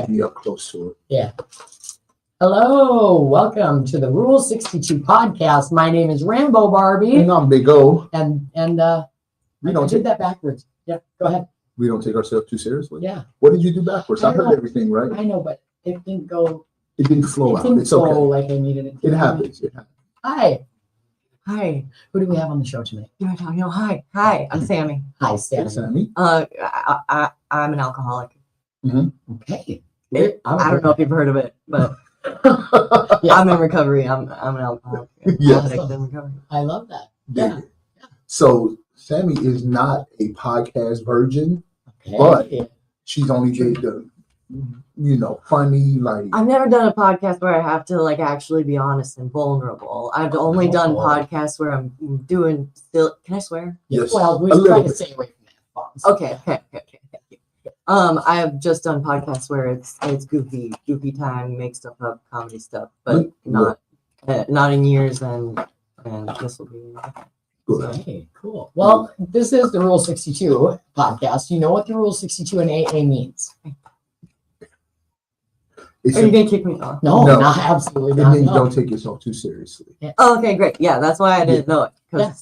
Be up close to it. Yeah. Hello, welcome to the Rule 62 podcast. My name is Rambo, Barbie. And I'm Big O. And We don't did that backwards. Yeah, go ahead. We don't take ourselves too seriously. Yeah. What did you do backwards? I heard everything, right? I know, but it didn't go. It didn't flow out. Didn't It's flow okay. like I needed it to. It happens. It happens. Hi. Who do we have on the show tonight? Hi, I'm Sammy. Hi, Hey, Sammy. Sammy. I'm an alcoholic. Okay. I don't know if you've heard of it, but Yeah. I'm in recovery. I'm an alcoholic. Yes. Addict in recovery. I love that. Yeah. So Sammy is not a podcast virgin. Okay. But she's only the funny, like. I've never done a podcast where I have to like actually be honest and vulnerable. I've only done podcasts where I'm doing still. Can I swear? Yes. Well, we a try little to bit. stay away from that. Okay. Thank you. I have just done podcasts where it's goofy time, make stuff up, comedy stuff, but not in years, and this will be. Good. Okay, cool. Well, this is the Rule 62 podcast. You know what the Rule 62 and AA means? It's Are you gonna kick me off? No, No. not absolutely it not. means No. don't take yourself too seriously. Oh, okay, great. Yeah, that's why I didn't know it. 'Cause Yeah.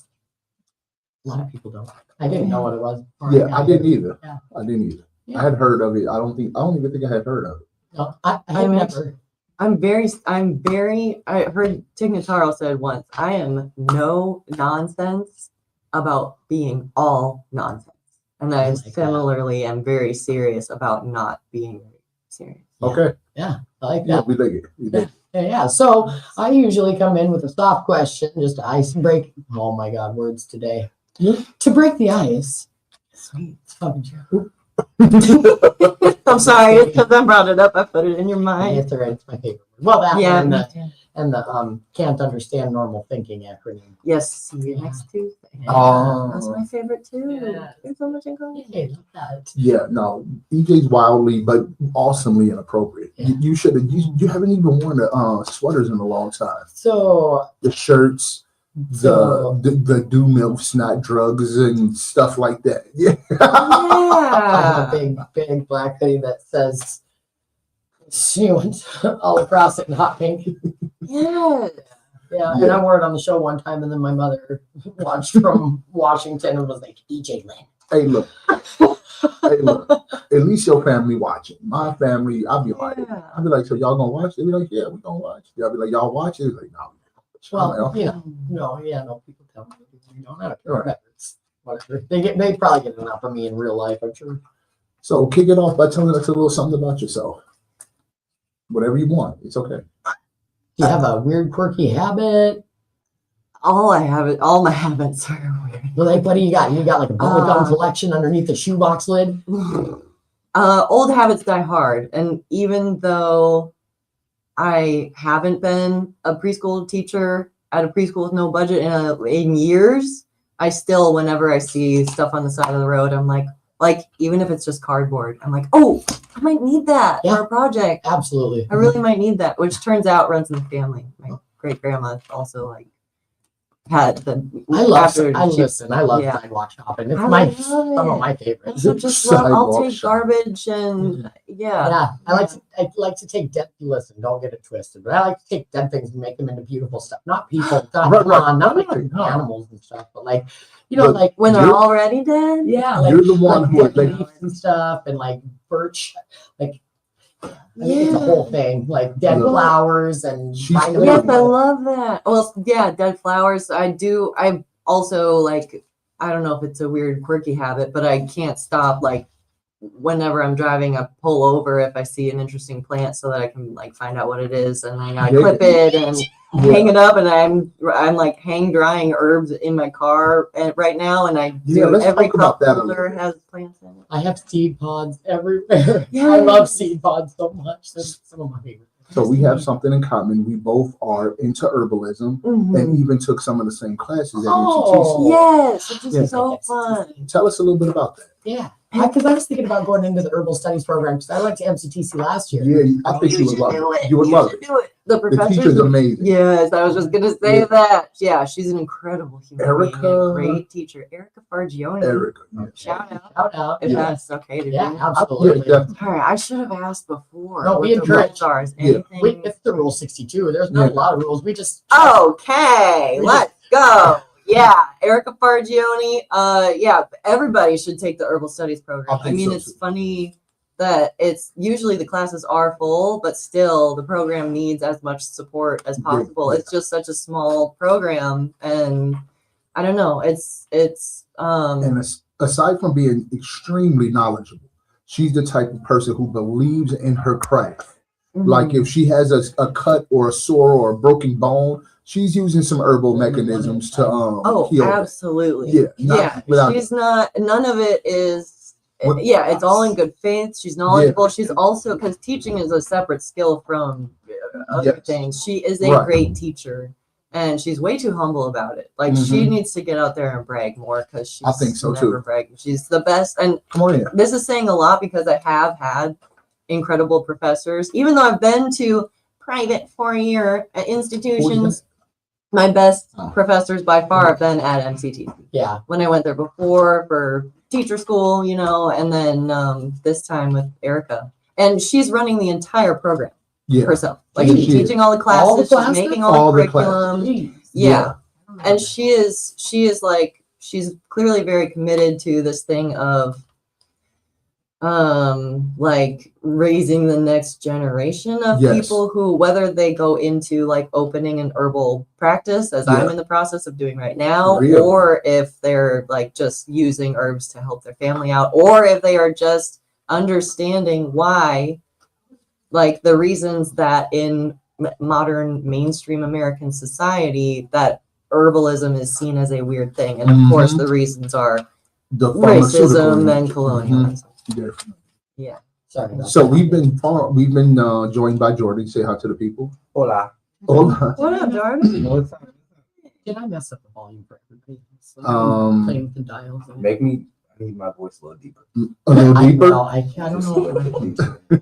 A lot of people don't. I didn't know what it was. Yeah, I didn't either. Yeah. I didn't either. Yeah. I had heard of it. I don't even think I had heard of it. No, I never. I'm very, I heard Tig Notaro said once, I am no nonsense about being all nonsense. And I like that. similarly am very serious about not being serious. Yeah. Okay. Yeah, I like Yeah, that. we dig it. We dig it. Yeah. So I usually come in with a soft question, just to ice break. Oh my God, words today. Yeah. To break the ice. Sweet. It's fucking true. I'm sorry, it's because I brought it up. I put it in your mind. It's all right. It's my favorite. Well, that Yeah. one and the can't understand normal thinking acronym. Yes, see you next Tuesday. Oh. That's my favorite too. Yeah. There's so much in common. Hey, love that. Yeah, no, EJ's wildly but awesomely inappropriate. Yeah. You should have. You haven't even worn the sweaters in a long time. So The shirts, the do milfs, not drugs, and stuff like that. Yeah. I have a Yeah. big black hoodie that says she went all across it in hot pink. Yeah. Yeah, and I wore it on the show one time, and then my mother watched from Washington and was like, EJ Lynn. Hey, look. Hey, look. At least your family watching. My family, I'll be like, so y'all gonna watch? They be like, yeah, we gonna watch. Y'all be like, y'all watch it? Like, no. Well, I'm like, okay. no, people tell me you don't have to. All right. It's whatever. They probably get enough of me in real life, I'm sure. So kick it off by telling us a little something about yourself. Whatever you want, it's okay. Do you have a weird, quirky habit? All my habits are weird. Well, like, what do you got? You got like a bubblegum collection underneath the shoebox lid? Old habits die hard. And even though I haven't been a preschool teacher at a preschool with no budget in years, I still, whenever I see stuff on the side of the road, I'm like, even if it's just cardboard, I'm like, oh, I might need that for a project. Absolutely. I really might need that, which turns out runs in the family. My great grandma also had the. I love yeah. sidewalk shopping. It's some of my favorites. I just love. I'll Sidewalk take shopping. garbage and yeah. Yeah, I like to take dead. Listen, don't get it twisted, but I like to take dead things and make them into beautiful stuff. Not people, not animals and stuff, but like like When they're already dead. yeah, You're the one who like like, leaves and stuff, and like birch, like. I think it's a whole thing, like dead flowers and She's- vitamin. Yes, I love that. Well, yeah, dead flowers. I do. I also I don't know if it's a weird, quirky habit, but I can't stop. Whenever I'm driving, I pull over if I see an interesting plant so that I can find out what it is, and then I clip it and hang it up. And I'm hang drying herbs in my car right now, and let's every talk about cup that a holder little bit. has plants in it. I have seed pods everywhere. Yeah. I love seed pods so much. That's some of my favorites. So we have something in common. We both are into herbalism and even took some of the same classes at UTC. Yes, it's just Yeah. so fun. Tell us a little bit about that. Yeah. Because I was thinking about going into the herbal studies program because I went to MCTC last year. Yeah, I think you would love it. You would love it. Do it. The The teacher's amazing. Yes, I was just gonna say that. Yeah, she's an incredible human being, Erica. and great teacher, Erica Fargione. Erica. Yeah. Shout out. Shout out. If Yeah. that's okay to Yeah, do. absolutely. Yeah, definitely. All right, I should have asked before. No, what we the encourage- rules are. Is Yeah. anything? It's the Rule 62. There's not Yeah. a lot of rules. We just Okay, let's go. Yeah, Erica Fargione. Yeah, everybody should take the herbal studies program. I think mean, so, it's too. funny that it's usually the classes are full, but still the program needs as much support as possible. Yeah. It's just such a small program, and I don't know. It's And aside from being extremely knowledgeable, she's the type of person who believes in her craft. Like if she has a cut or a sore or a broken bone, she's using some herbal mechanisms to heal it. absolutely. Yeah, Yeah, without she's not. None of it is. What- Yeah, it's all in good faith. She's knowledgeable. She's also, because teaching is a separate skill from other Yes. things. She is a Right. great teacher, and she's way too humble about it. Like she Mhm. needs to get out there and brag more because she's I think so, never too. bragging. She's the best, and Come on in. this is saying a lot because I have had incredible professors. Even though I've been to private 4-year institutions, my best Oh. professors by far have been at MCT. yeah. When I went there before for teacher school, and then this time with Erica. And she's running the entire program Yeah. herself. Like Yeah, she's she is. teaching all the classes, All the she's classes? making All all the the classes. curriculum. Jeez. Yeah. And she is like, she's clearly very committed to this thing of like raising the next generation of Yes. people who, whether they go into like opening an herbal practice, as I'm Yeah. in the process of doing right now, Really? or if they're like just using herbs to help their family out, or if they are just understanding why, like the reasons that in modern mainstream American society that herbalism is seen as a weird thing. And of course Mhm. the reasons are The racism pharmaceutical- and colonialism. Definitely. Sorry. about So that. we've been joined by Jordan. Say hi to the people. Hola. Hola. What up, Jordan? Did I mess up the volume for everybody? Um, Playing with the dials. Make me. I need my voice a little deeper. a little I deeper. know, I don't know.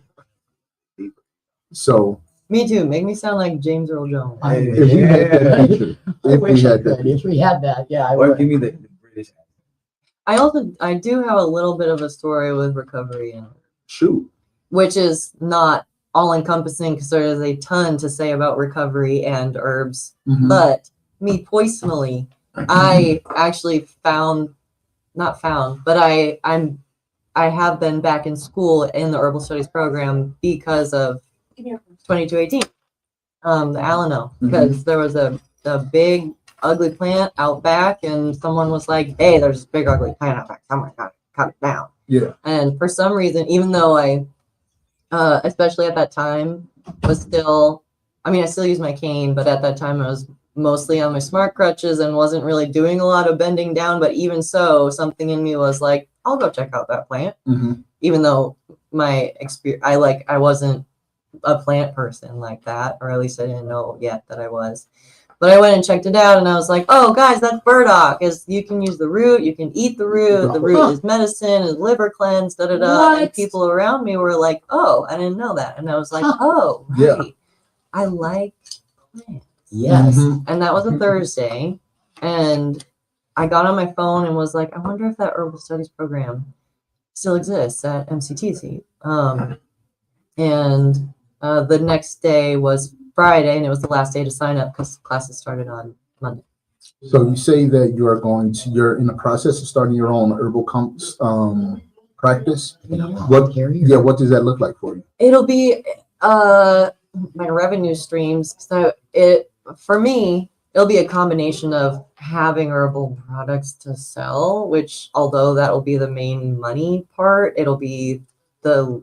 So Me too. Make me sound like James Earl Jones. I if we had that feature, I if we wish I had could. that, If we had that, yeah, I Or would. give me the British accent. I do have a little bit of a story with recovery, shoot. which is not all encompassing because there is a ton to say about recovery and herbs. Mhm. But me personally, I actually not found, but I have been back in school in the herbal studies program because of 2218, the Alano, because there was a big ugly plant out back, and someone was like, "Hey, there's this big ugly plant out back. Someone got to cut it down." Yeah. And for some reason, even though I, especially at that time, was still, I still use my cane, but at that time I was mostly on my smart crutches and wasn't really doing a lot of bending down. But even so, something in me was like, I'll go check out that plant. Mhm. Even though my experience, I wasn't a plant person like that, or at least I didn't know yet that I was. But I went and checked it out, and I was like, "Oh, guys, that's burdock. You can use the root. You can eat the root. The root is medicine. Is liver cleanse. Da da da." And What? people around me were like, "Oh, I didn't know that." And I was like, "Oh, right. Yeah. I like plants." Yes. Mhm. And that was a Thursday, and I got on my phone and was like, "I wonder if that herbal studies program still exists at MCTC." And the next day was Friday, and it was the last day to sign up because classes started on Monday. So you say that you're in the process of starting your own herbal practice. What? Yeah. What does that look like for you? It'll be my revenue streams. So for me, it'll be a combination of having herbal products to sell, which although that will be the main money part, it'll be the,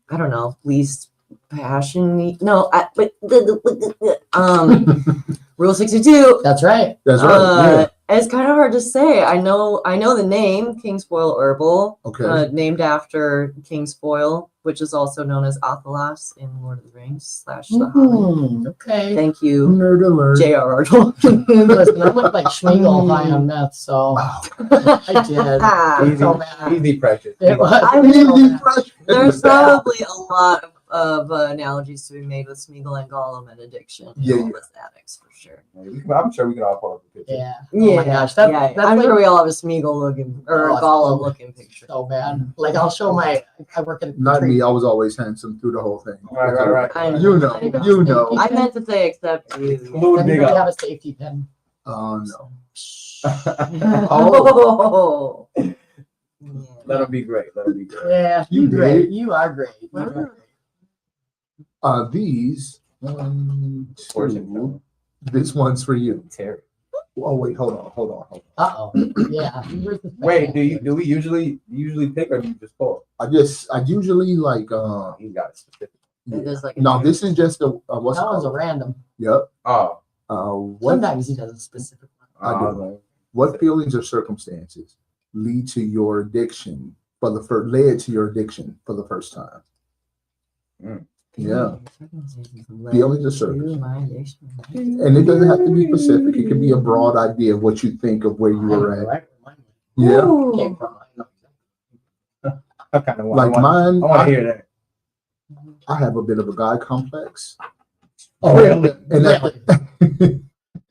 I don't know, least passion. No, Rule 62. That's right. That's right. It's kind of hard to say. I know the name King's Foil Herbal, Okay. named after King's Foil, which is also known as Athelas in Lord of the Rings / The Hobbit. Okay. Thank you, Nerd alert. J.R.R. Tolkien. Listen, I went like Schmiegel high on meth, so I did. So bad. Easy pressure. It was. I Really mean, there's probably a lot of analogies to be made with Smeagol and Gollum and addiction. Yeah, all yeah. as addicts for sure. I'm sure we can all pull up a picture. Yeah. Yeah, Oh my gosh. That's I'm like sure we all have a Smeagol looking or Oh, a it's Gollum so- looking picture. so bad. Like I'll show I work at Not me. I was always handsome through the whole thing. Right. I You know. You know. I meant to say except you. Does Blue anybody digger. have a safety pin? No. Oh. Yeah. Let them be great. Let them be great. Yeah, You you great. did. You are great. You are great. These 1, Fortune 2. This one's for you. Terry. Oh wait, hold on. Uh-oh. Yeah. Where's the Wait, do we usually pick or do you just pull? I usually like He got it specific. It is like a no, dream. this is just a what's it That one's a called? random. Yep. Oh. What Sometimes he does a specific one. I do. What feelings or circumstances lead to your addiction led to your addiction for the first time? Yeah. Feelings or circumstances. And it doesn't have to be specific. It can be a broad idea of what you think of where you were at. Right. Yeah. Came from. I kind of Like mine, I want to hear that. I have a bit of a guy complex. Oh, really? And Really?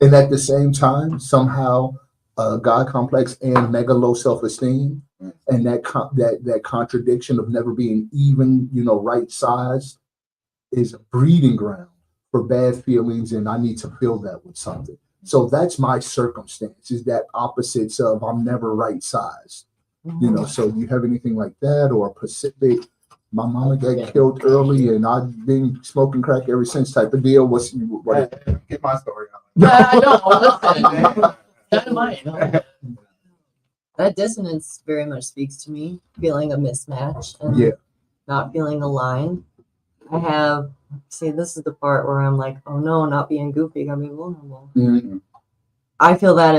and at the same time, somehow, God complex and mega low self-esteem, and that contradiction of never being even, right size, is a breeding ground for bad feelings, and I need to fill that with something. So that's my circumstance, is that opposites of I'm never right size. So you have anything like that, or Pacific? My mama got killed early, and I've been smoking crack ever since. Type of deal. What? Get my story out. Yeah, I know. Dynamite. That dissonance very much speaks to me, feeling a mismatch and Yeah. not feeling aligned. This is the part where I'm like, oh no, not being goofy, gotta be vulnerable. Mhm. I feel that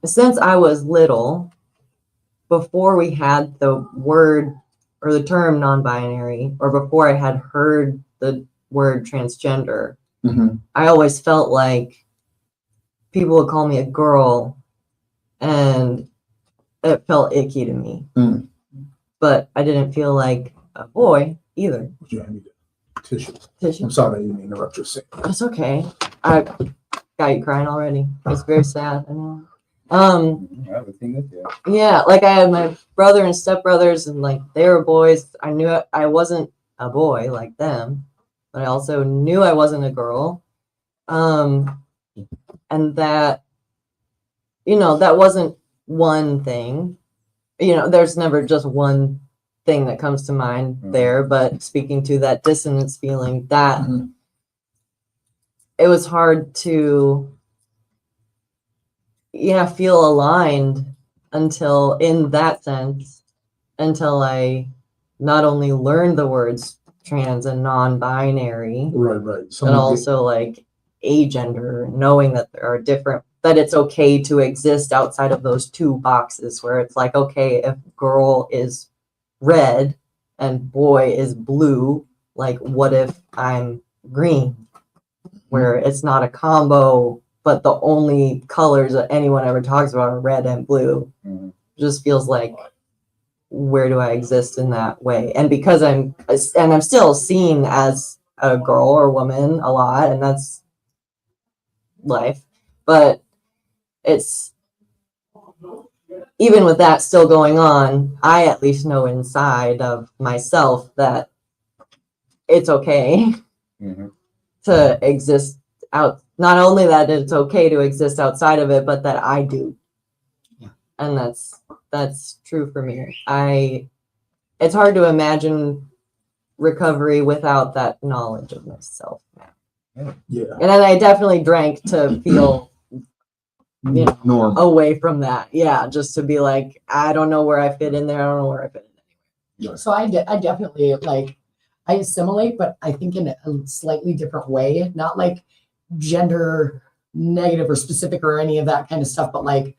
since I was little, before we had the word or the term non-binary, or before I had heard the word transgender, Mhm. I always felt like people would call me a girl and it felt icky to me. Mm. But I didn't feel like a boy either. Yeah, I need a tissue. Tissue. I'm sorry I didn't interrupt your scene. It's okay. I got you crying already. It's very sad. I know. I haven't seen this yet. Yeah, like I had my brother and stepbrothers, and like they were boys. I knew I wasn't a boy like them, but I also knew I wasn't a girl. And that, that wasn't one thing. There's never just one thing that comes to mind there, but speaking to that dissonance feeling, that it was hard to feel aligned until I not only learned the words trans and non-binary, Right. but also like agender, knowing that there are that it's okay to exist outside of those two boxes, where it's like, okay, if girl is red and boy is blue, like what if I'm green, where it's not a combo, but the only colors that anyone ever talks about are red and blue. Just feels like, where do I exist in that way? And because I'm still seen as a girl or woman a lot, and that's life, but it's, even with that still going on, I at least know inside of myself that it's okay to exist out. Not only that it's okay to exist outside of it, but that I do. Yeah. And that's true for me. It's hard to imagine recovery without that knowledge of myself. Yeah. And then I definitely drank to feel Normal. away from that. Yeah, just to be like, I don't know where I fit in there. I don't know where I fit in anywhere. So I definitely I assimilate, but I think in a slightly different way, not like gender negative or specific or any of that kind of stuff, but like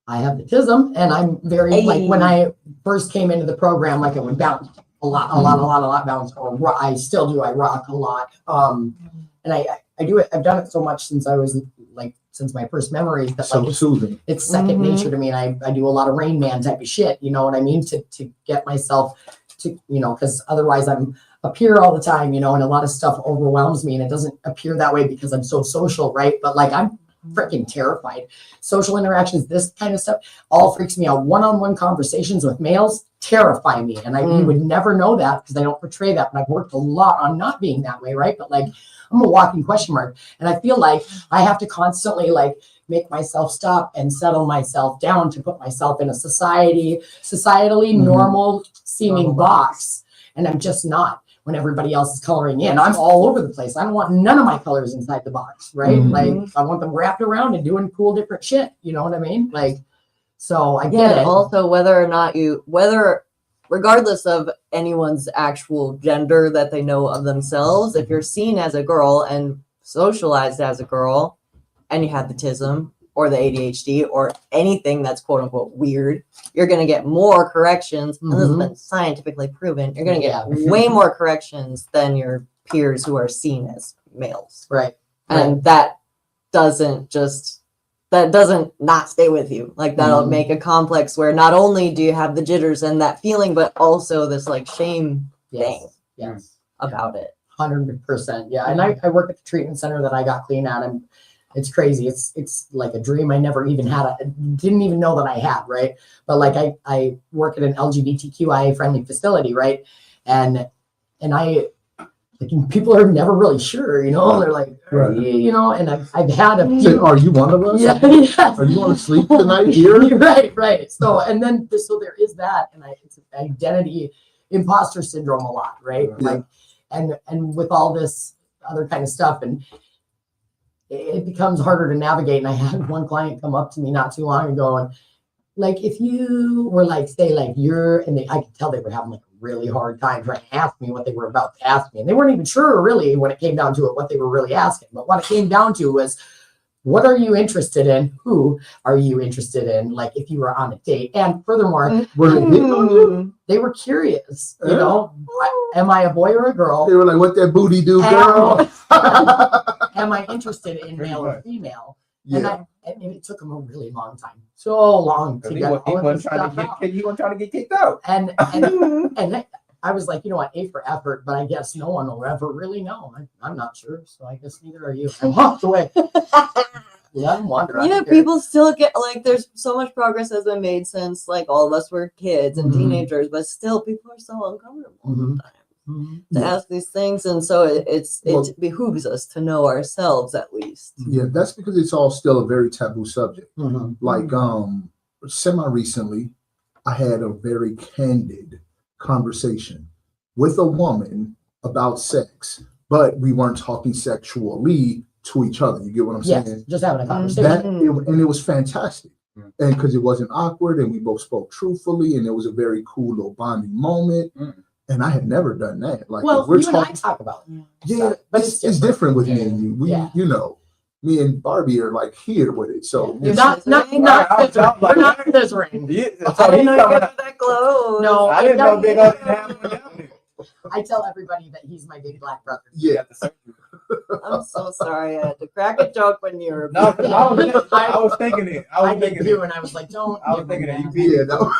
I have the tism, and I'm very Hey. like when I first came into the program, like it would bounce a lot bounce. Or I still do. I rock a lot. And I do it. I've done it so much since I was like since my first memories that So like it's, soothing. it's second nature to me, and I do a lot of Rain Man type of shit. You know what I mean? To get myself to because otherwise I'm up here all the time, and a lot of stuff overwhelms me, and it doesn't appear that way because I'm so social, right? But like I'm freaking terrified. Social interactions, this kind of stuff, all freaks me out. One-on-one conversations with males terrify me, and you would never know that because I don't portray that. But I've worked a lot on not being that way, right? But like I'm a walking question mark, and I feel like I have to constantly like make myself stop and settle myself down to put myself in a societally normal seeming box, and I'm just not. When everybody else is coloring in, I'm all over the place. I don't want none of my colors inside the box, right? Like I want them wrapped around and doing cool different shit. You know what I mean? Like, so I get it. Also, whether or not regardless of anyone's actual gender that they know of themselves, if you're seen as a girl and socialized as a girl, and you have the tism or the ADHD or anything that's quote unquote weird, you're going to get more corrections. And this has been scientifically proven. You're going to get way more corrections than your peers who are seen as males. Right. And that doesn't not stay with you. Like that'll make a complex where not only do you have the jitters and that feeling, but also this like shame thing about it. 100%. Yeah. And I work at the treatment center that I got clean at, and it's crazy. It's like a dream I never even had. Didn't even know that I had, right? But like I work at an LGBTQIA friendly facility, right? And I like people are never really sure, They're like, and I've had a few. Are you one of us? Yeah. Are you want to sleep tonight here? Right. So so there is that, and it's identity imposter syndrome a lot, right? Like, and with all this other kind of stuff, and it becomes harder to navigate. And I had one client come up to me not too long ago, and like, if you were like, say, like I could tell they were having like a really hard time trying to ask me what they were about to ask me. And they weren't even sure really when it came down to it, what they were really asking. But what it came down to was, what are you interested in? Who are you interested in? Like if you were on a date. And furthermore, they were curious, am I a boy or a girl? They were like, what that booty do, girl? Am I interested in male or female? Yeah. And it took him a really long time. So long to get all of this stuff out. He wasn't trying to get kicked out. And I was like, A for effort, but I guess no one will ever really know. I'm not sure, so I guess neither are you. I walked away. Let them wander. People still get like there's so much progress has been made since like all of us were kids and teenagers, but still people are so uncomfortable all the time to ask these things, and so it behooves us to know ourselves at least. Yeah, that's because it's all still a very taboo subject. Like semi recently, I had a very candid conversation with a woman about sex, but we weren't talking sexually to each other. You get what I'm saying? Just having a conversation. And it was fantastic. And because it wasn't awkward, and we both spoke truthfully, and it was a very cool little bonding moment. And I had never done that. Like, we're talking, and I talk about it. Yeah, but it's different with me and you. Me and Barbie are like here with it. So you're not we're not this ring. I didn't know you guys were that close. No, I didn't know Big O didn't have. I tell everybody that he's my big black brother. Yeah. I'm so sorry. I had to crack a joke when you were. No, I was thinking it. I did too, and I was like, don't. I was thinking it. Yeah, no.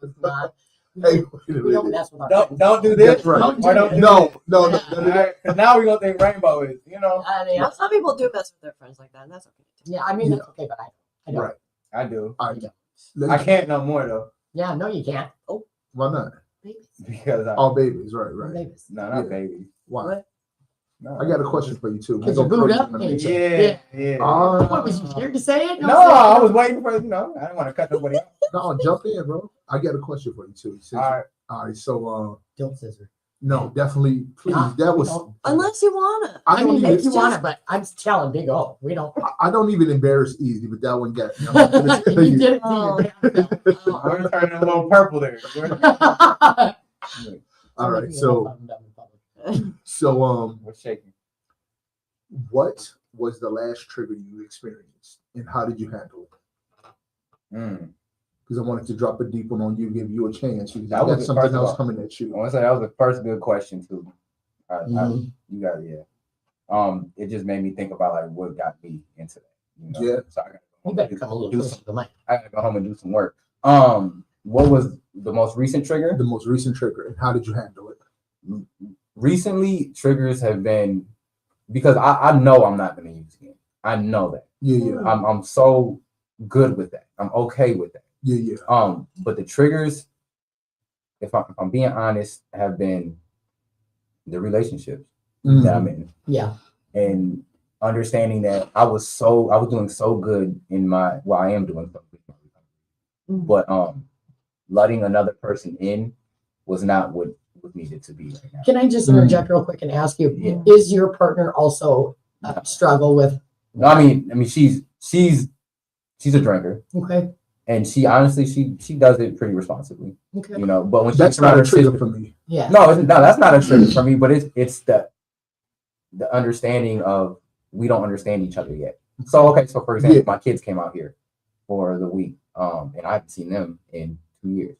It's not. Hey, We don't mess with our don't do this. That's right. No. Because now we're gonna think Rainbow is, Well, some people do mess with their friends like that, and that's okay. Yeah, I mean, that's okay, but I don't. Right. I do. don't. I can't no more though. Yeah, no, you can't. Oh, why not? babies. Because All babies, right. Babies. No, not Yeah. baby. Why? What? No. I got a question for you too. Because you're booed up. Yeah. What, was you scared to say it? No, I was waiting for I didn't want to cut nobody off. No, jump in, bro. I got a question for you too. All right. So, Don't scissor. no, definitely, please. That was Unless you wanna. I mean, if you just- want it, but I'm telling Big O, we don't. I don't even embarrass easy, but that one got me. You did it Oh. to your We're turning a little purple there. All right. So, What's shaking? what was the last trigger you experienced, and how did you handle it? because I wanted to drop a deep one on you, give you a chance. Because I That was got the something first else one. coming at you. I want to say that was the first good question too. Mhm. You got it just made me think about like what got me into that. You know? Yeah. So I gotta go You home better and come a little do closer to the mic. I gotta go home and do some work. What was the most recent trigger? The most recent trigger, and how did you handle it? Recently, triggers have been because I know I'm not gonna use it. I know that. Yeah. I'm so good with that. I'm okay with that. Yeah. But the triggers, if I'm being honest, have been the relationships that I'm in. Yeah. And understanding that I was doing so good in I am doing so good in my recovery. But letting another person in was not what needed to be right now. Can I just interject real quick and ask you, Yeah. is your partner also struggle with? No, I mean she's a drinker, Okay. and she honestly she does it pretty responsibly, Okay. you know. But when That's she's not a around her trigger sister, for me. Yeah. no, that's not a trigger for me. But it's the understanding of we don't understand each other yet. So okay, so for example, my kids came out here for the week, and I haven't seen them in 2 years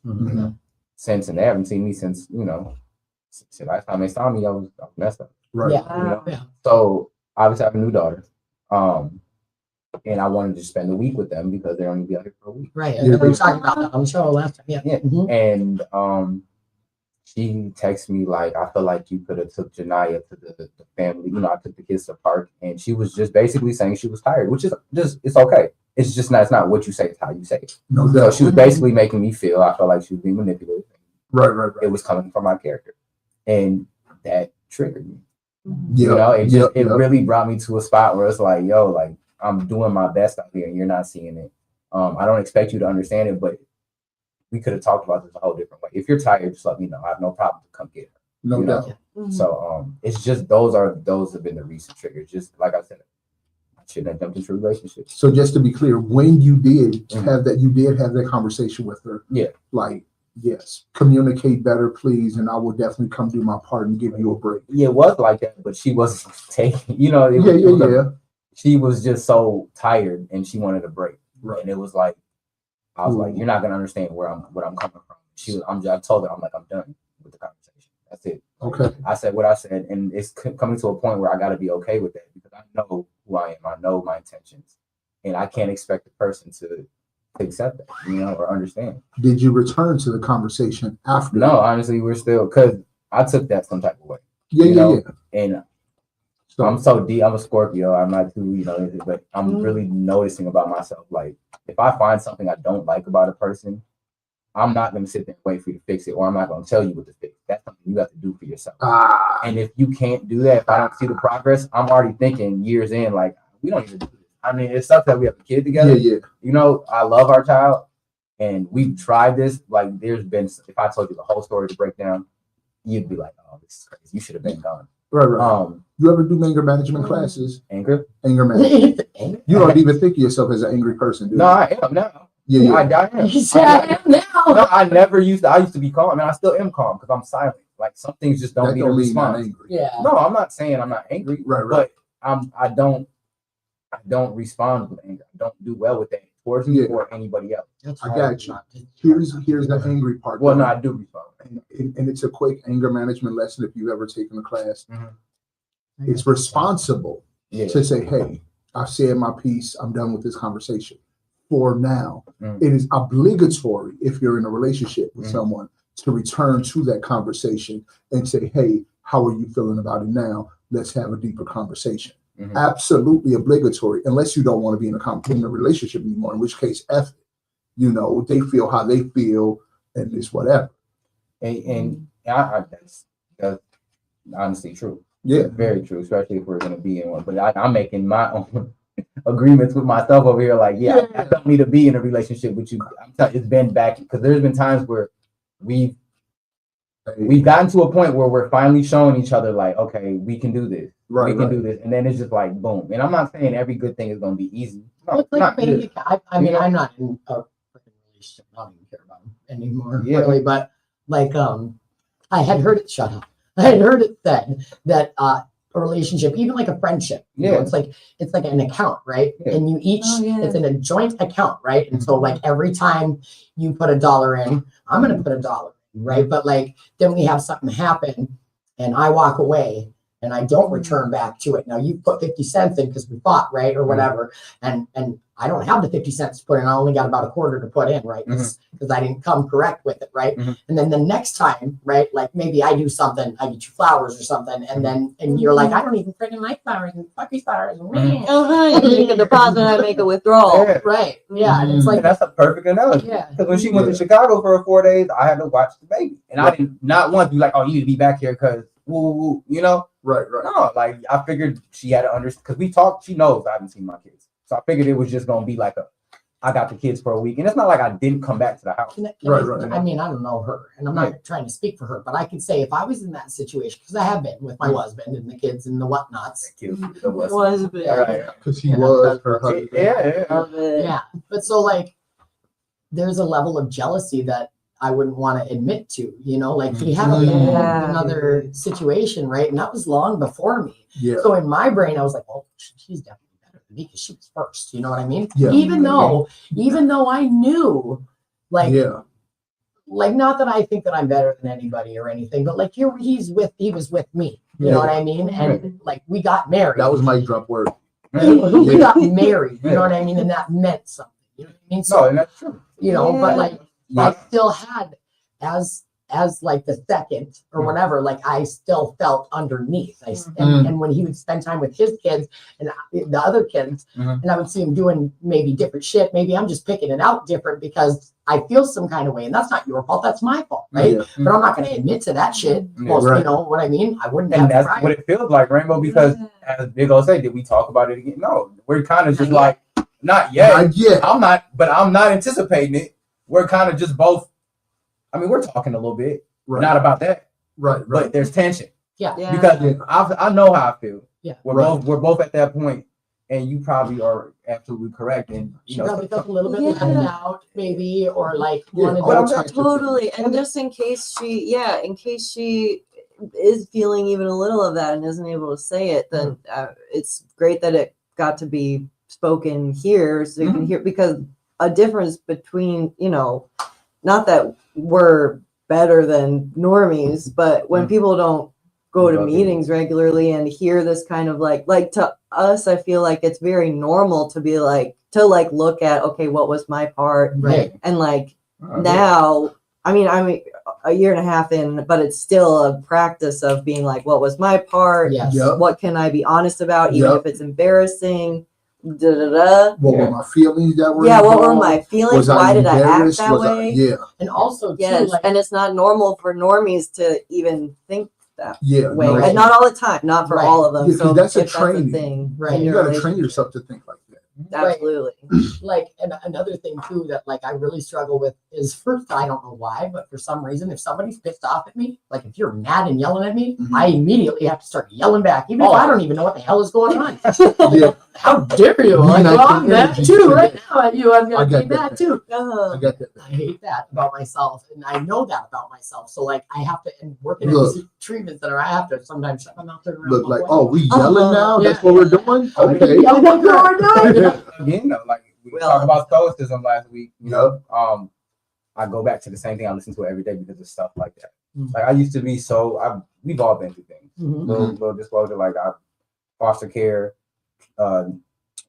since, and they haven't seen me since since the last time they saw me, I was messed up. Right. Yeah. You know? Yeah. So obviously I have a new daughter, and I wanted to spend the week with them because they're only be out here for a week. Right. Yeah. We were talking about that on the show last time. Yeah. Yeah. Mhm. And she texted me like, I feel like you could have took Janaya to the family. You know, I took the kids to the park, and she was just basically saying she was tired, which is just it's okay. It's just not. It's not what you say; it's how you say it. No So doubt. she was basically making me feel. I felt like she was being manipulated. Right. It was coming from my character, and that triggered me. Yeah. You know, it really brought me to a spot where it's like, yo, like I'm doing my best out here, and you're not seeing it. I don't expect you to understand it, but we could have talked about this a whole different way. If you're tired, just let me know. I have no problem to come get her. No you doubt. know? So it's just those have been the recent triggers. Just like I said, I shouldn't have jumped into relationships. So just to be clear, when you did Mhm. have that conversation with her, Yeah. like, yes, communicate better, please, and I will definitely come do my part and give you a break. Yeah, it was like that, but she wasn't taking. You know, she was just so tired and she wanted a break. Right. And it was like, I was like, you're not gonna understand what I'm coming from. I told her, I'm like, I'm done with the conversation. That's it. Okay. I said what I said, and it's coming to a point where I got to be okay with that because I know who I am. I know my intentions, and I can't expect the person to accept that, you know, or understand. Did you return to the conversation after? No, honestly, we're still because I took that some type of way. Yeah. And So I'm so deep. I'm a Scorpio. I'm not too, but I'm really noticing about myself. Like, if I find something I don't like about a person, I'm not going to sit there and wait for you to fix it, or I'm not going to tell you what to fix. That's something you have to do for yourself. And if you can't do that, if I don't see the progress, I'm already thinking years in, like, we don't even do this. I mean, it's stuff that we have a kid together. Yeah. You know, I love our child, and we've tried this. Like, there's been, if I told you the whole story to break down, you'd be like, oh, this is crazy. You should have been gone. Right. You ever do anger management classes? Anger management. You don't even think of yourself as an angry person, do you? No, I am now. Yeah. I am. He said, I am now. No, I used to be calm. I mean, I still am calm because I'm silent. Like, some things just don't That need a don't mean not response. angry. Yeah. No, I'm not saying I'm not angry. Right. But I don't respond with anger. I don't do well with that towards me or anybody else. That's I hard got you. not to- Here's the angry part. Well, though. no, I do respond. And it's a quick anger management lesson if you've ever taken a class. Mhm. It's responsible Yeah. to say, hey, I've said my piece. I'm done with this conversation for now. Mm. It is obligatory if you're in a relationship with Mhm. someone to return to that conversation and say, hey, how are you feeling about it now? Let's have a deeper conversation. Mhm. Absolutely obligatory, unless you don't want to be in a relationship anymore, in which case, F it. You know, they feel how they feel and it's whatever. And that's honestly true. Yeah. Very true, especially if we're going to be in one. But I'm making my own agreements with myself over here. Like, I don't need to be in a relationship with you. It's been back because there's been times where we've gotten to a point where we're finally showing each other, like, okay, we can do this. Right. We can do this. And then it's just like, boom. And I'm not saying every good thing is going to be easy. Well, it's like not, maybe, I mean, Yeah. I'm not in a freaking relationship. I don't even care about him anymore, Yeah. really. But like, I had heard it. Shut up. I had heard it said that a relationship, even like a friendship. You know, Yeah. it's like an account, right? Yeah. And you each, Oh, yeah. it's in a joint account, right? And so like every time you put $1 in, I'm gonna put $1, right? But like then we have something happen, and I walk away. And I don't return back to it. Now you put 50 cents in because we fought, right? Or whatever. And I don't have the 50 cents to put in. I only got about a quarter to put in, right? Because I didn't come correct with it, right? And then the next time, right? Like maybe I do something, I get you flowers or something, and then you're like, I don't even freaking like flowers and fuck these flowers. You make a deposit and I make a withdrawal. Yeah. Right. Yeah. And it's like And that's a perfect analogy. yeah. Because when she went to Chicago for 4 days, I had to watch the baby. And I did not want to be like, oh, you need to be back here because woo, woo, woo, you know? Right. No, like I figured she had to understand because we talked, she knows I haven't seen my kids. So I figured it was just gonna be like I got the kids for a week. And it's not like I didn't come back to the house. Right. I mean, I don't know her, and I'm not trying to speak for her, but I could say if I was in that situation, because I have been with my husband and the kids and the whatnots. Was a bit. Right. Because he was her husband. Yeah. But so like there's a level of jealousy that I wouldn't want to admit to, you know, like he had a whole another situation, right? And that was long before me. Yeah. So in my brain, I was like, oh, she's definitely better than me because she was first. You know what I mean? Yeah. Even though I knew, like, like not that I think that I'm better than anybody or anything, but like he was with me. You know what I mean? And like we got married. That was my drop word. We got married. You know what I mean? And that meant something. You know what I mean? So and that's true. you know, but like I still had as like the second or whatever, like I still felt underneath. And when he would spend time with his kids and the other kids, and I would see him doing maybe different shit, maybe I'm just picking it out different because I feel some kind of way, and that's not your fault, that's my fault, right? Yeah. But I'm not going to admit to that shit. Most, you know what I mean? I wouldn't And have that's pride. what it feels like, Rainbow, because as Big O said, did we talk about it again? No, we're kind of just like, not yet. Not yet. I'm not anticipating it. We're kind of just both. I mean, we're talking a little bit, not about that, Right. but there's tension Yeah. because I know how I feel. Yeah. We're both at that point, and you probably are absolutely correct. And She probably felt a little bit left out, maybe, or like wanted all to. types of Totally. And just in case she is feeling even a little of that and isn't able to say it, then it's great that it got to be spoken here so you can hear, because a difference between, you know, not that we're better than normies, but when people don't go to meetings regularly and hear this kind of like to us, I feel like it's very normal to be like, to like look at, okay, what was my part? Right. And like now, I mean, I'm a year and a half in, but it's still a practice of being like, what was my part? Yes. Yep. What can I be honest about, even if it's embarrassing? What were my feelings that were what were involved? my feelings? Was Why did I act embarrassed? that way? And also, too, Yes, like, and it's not normal for normies to even think that way, no, and not all the time, not for all of them. Yeah, 'cause so that's a if training. thing, Right. in You your got to train relationship. yourself to think like that. Absolutely. like, and another thing too that like I really struggle with is first, I don't know why, but for some reason, if somebody's pissed off at me, like if you're mad and yelling at me, I immediately have to start yelling back, even if I don't even know what the hell is going on. Yeah. How dare you? Like, Like well, the I'm mad energy too to right it. now at you. I'm I gonna get be that. mad too. I got that. I hate that about myself, and I know that about myself. So like, I have to, and working in Look. these treatments that I have to sometimes shut my mouth and Look like, walk oh, away. we yelling now? Yeah. That's what we're doing? Okay. Yeah, what we're doing. again, though, like we Well, talked about stoicism last week. You know, I go back to the same thing I listen to every day because of stuff like that. Like I used to be we've all been through things. Mhm. Little disclosure, like I foster care,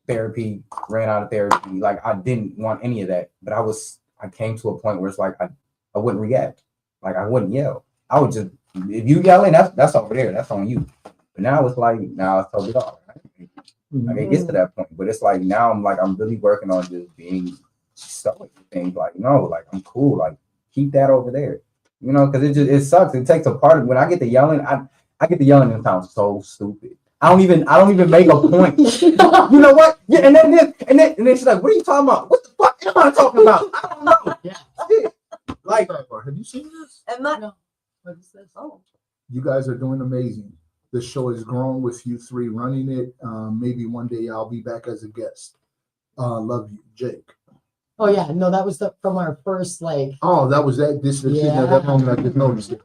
therapy, ran out of therapy. Like I didn't want any of that, but I came to a point where it's like I wouldn't react. Like I wouldn't yell. I would just, if you yelling, that's over there. That's on you. But now it's like, now it's totally off. Right? Like it gets to that point, but it's like now I'm really working on just being stoic with things. Like no, like I'm cool. Like keep that over there, you know, because it sucks. It takes a part of when I get to yelling. I get to yelling and it sounds so stupid. I don't even make a point. You know what? Yeah, and then she's like, "What are you talking about? What the fuck am I talking about? I don't know." Yeah. Shit. Like, Have you seen this? And that, What is this? Oh. You guys are doing amazing. The show has grown with you three running it. Maybe one day I'll be back as a guest. Love you, Jake. Oh yeah, no, that was from our first like. Oh, that was that. This is that long. I just noticed it.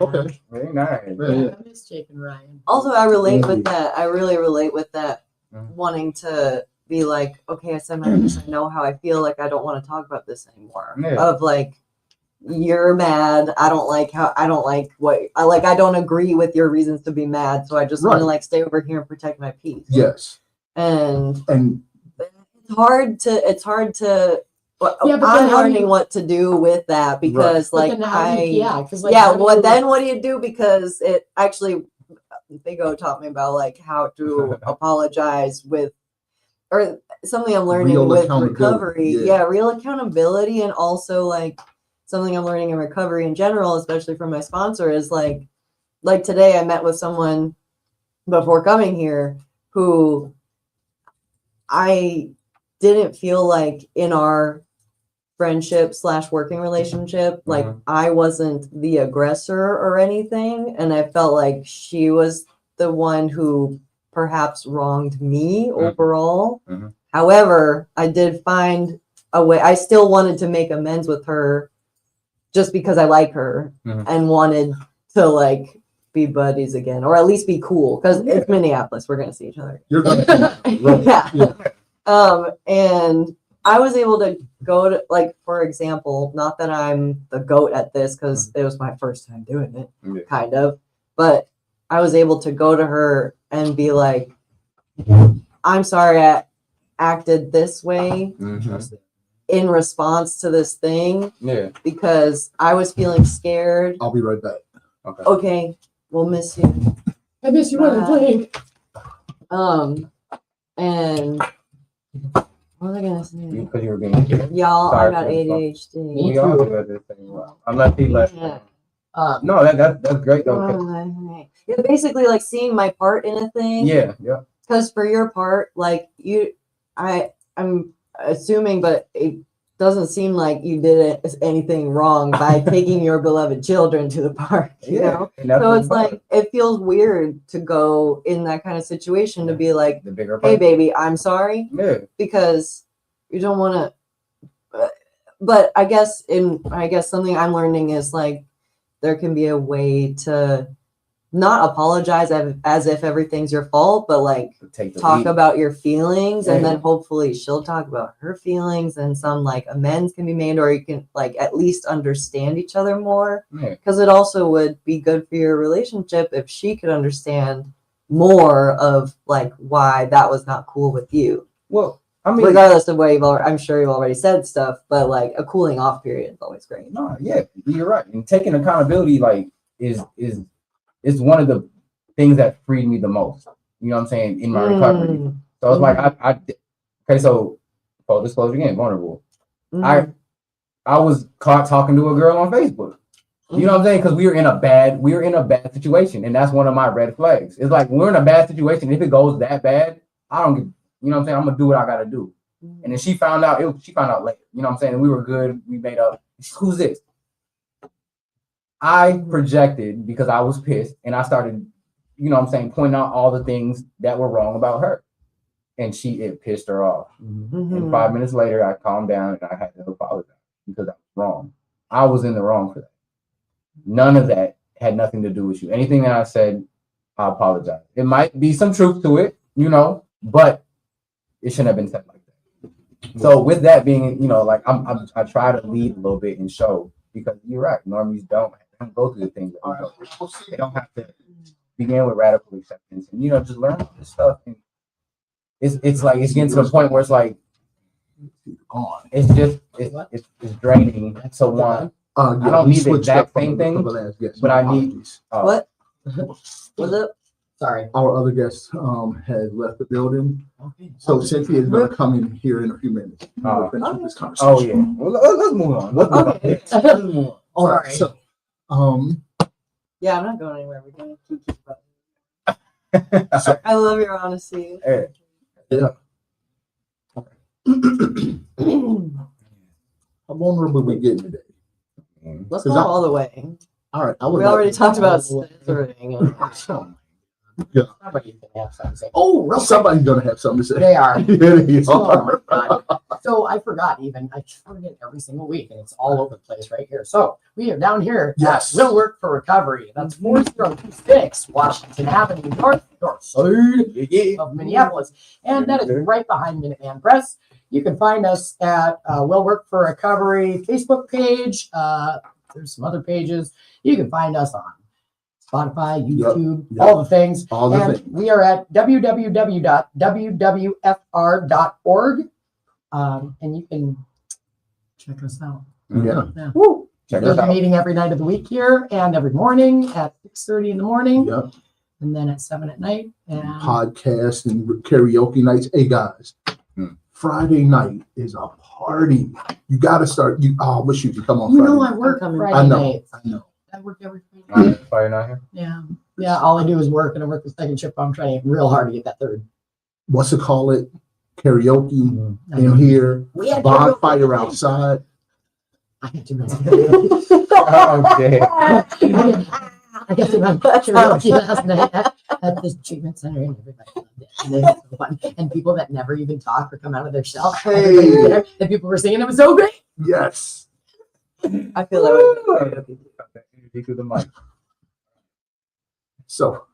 Okay. Very nice. Yeah. I miss Jake and Ryan. Also, I relate with Mhm. that. I really relate with that. Mhm. Wanting to be like, okay, I said my piece. I know how I feel. Like, I don't want to talk about this anymore. Yeah. Of like, you're mad. I don't like what I like. I don't agree with your reasons to be mad. So I just want to Right. like stay over here and protect my peace. Yes. And And it's hard to. Well, Yeah, but I'm then how do learning you- what to do with that because, But like, then how do you, yeah, because like yeah. how do Well, you- then what do you do? Because it actually, Bigo taught me about like how to apologize with, or something I'm learning Real with accountability, recovery. yeah. Yeah, real accountability, and also like something I'm learning in recovery in general, especially from my sponsor, is like today I met with someone before coming here who I didn't feel like in our friendship / working relationship, like I wasn't the aggressor or anything, and I felt like she was the one who perhaps wronged me overall. Mhm. However, I did find a way. I still wanted to make amends with her just because I like her and wanted to like be buddies again, or at least be cool, because it's Minneapolis. We're gonna see each other. you're gonna Yeah. And I was able to go to, like, for example, not that I'm the GOAT at this because it was my first time doing it, kind of, but I was able to go to her and be like, I'm sorry I acted this way in response to this thing because I was feeling scared. I'll be right back. Okay, we'll miss you. I miss you when I'm playing. And what was I gonna say? Because you were being Y'all, I Sorry got for the phone. ADHD. We all do at this thing. Unless he left. Yeah. No, that's great though. 'Cause- Yeah, basically like seeing my part in a thing. Yeah. Because for your part, like I'm assuming, but it doesn't seem like you did anything wrong by taking your beloved children to the park. You know? And that's So what's it's like it feels weird to go in that kind of situation to be like, the bigger hey part. baby, I'm sorry, Yeah. because you don't want to. But I guess something I'm learning is like there can be a way to not apologize as if everything's your fault, but like Take the talk lead. about your feelings, and Yeah. then hopefully she'll talk about her feelings, and some like amends can be made, or you can like at least understand each other more. Yeah. Because it also would be good for your relationship if she could understand more of like why that was not cool with you. Well, I mean, Regardless of what I'm sure you've already said stuff, but like a cooling off period is always great. no, yeah, you're right. And taking accountability, like, is one of the things that freed me the most. You know what I'm saying, in my recovery. So it's like I okay. So full disclosure again, vulnerable. I was caught talking to a girl on Facebook. You know what I'm saying? Because we were in a bad situation, and that's one of my red flags. It's like when we're in a bad situation. If it goes that bad, I don't give. You know what I'm saying? I'm gonna do what I gotta do. And then she found out. She found out later. You know what I'm saying? And we were good. We made up. Who's this? I projected because I was pissed, and I started, you know what I'm saying, pointing out all the things that were wrong about her, and it pissed her off. And 5 minutes later, I calmed down and I had to apologize because I was wrong. I was in the wrong for that. None of that had nothing to do with you. Anything that I said, I apologize. It might be some truth to it, you know, but it shouldn't have been said like that. So with that being, you know, like I try to lead a little bit and show, because you're right, normies don't go through the things that we go through. They don't have to begin with radical acceptance and, you know, just learn all this stuff. And it's like it's getting to the point where it's like it's just it's draining. So one, I don't need the exact same thing, but I need what? What's up? Sorry. Our other guest has left the building, so Cynthia is going to come in here in a few minutes. We'll finish with this conversation. Oh yeah, well, let's move on. Let's move on. All right. So, Yeah, I'm not going anywhere. We're going to keep so I love your honesty. yeah. How vulnerable are we getting today? Let's go all the way. All right. We already talked about censoring. Yeah. Somebody's gonna have something to say. Oh, somebody's going to have something to say. They are. Yeah, they Oh are. my God. So I forgot even. I forget every single week, and it's all over the place right here. So we are down here. Yes. Will Work for Recovery. That's 4026 Washington Avenue, north side of Minneapolis. And that is right behind Minuteman Press. You can find us at Will Work for Recovery Facebook page. There's some other pages. You can find us on Spotify, YouTube, Yep. all the things. All the And things. we are at www.wwfr.org. And you can check us out. Yeah. Woo! Check We'll us be out. meeting every night of the week here and every morning at 6:30 in the morning Yep. and then at 7 at night. And Podcast and karaoke nights. Hey guys, Friday night is a party. You got to start. I wish you could come on you Friday. know I work coming. Friday I know. nights. I know. I work every Friday night. Friday night here. Yeah. Yeah, all I do is work and I work the second shift. I'm trying real hard to get that third. What's it call it? Karaoke I know. in here. We had Bonfire karaoke. outside. I had to run karaoke. Okay. I got to run karaoke last night at this treatment center and everybody loved it. And, it was so fun. And people that never even talk or come out of their shell. Everybody was there, and people were singing. It was so great. Yes. I feel that way. Energy to the mic. So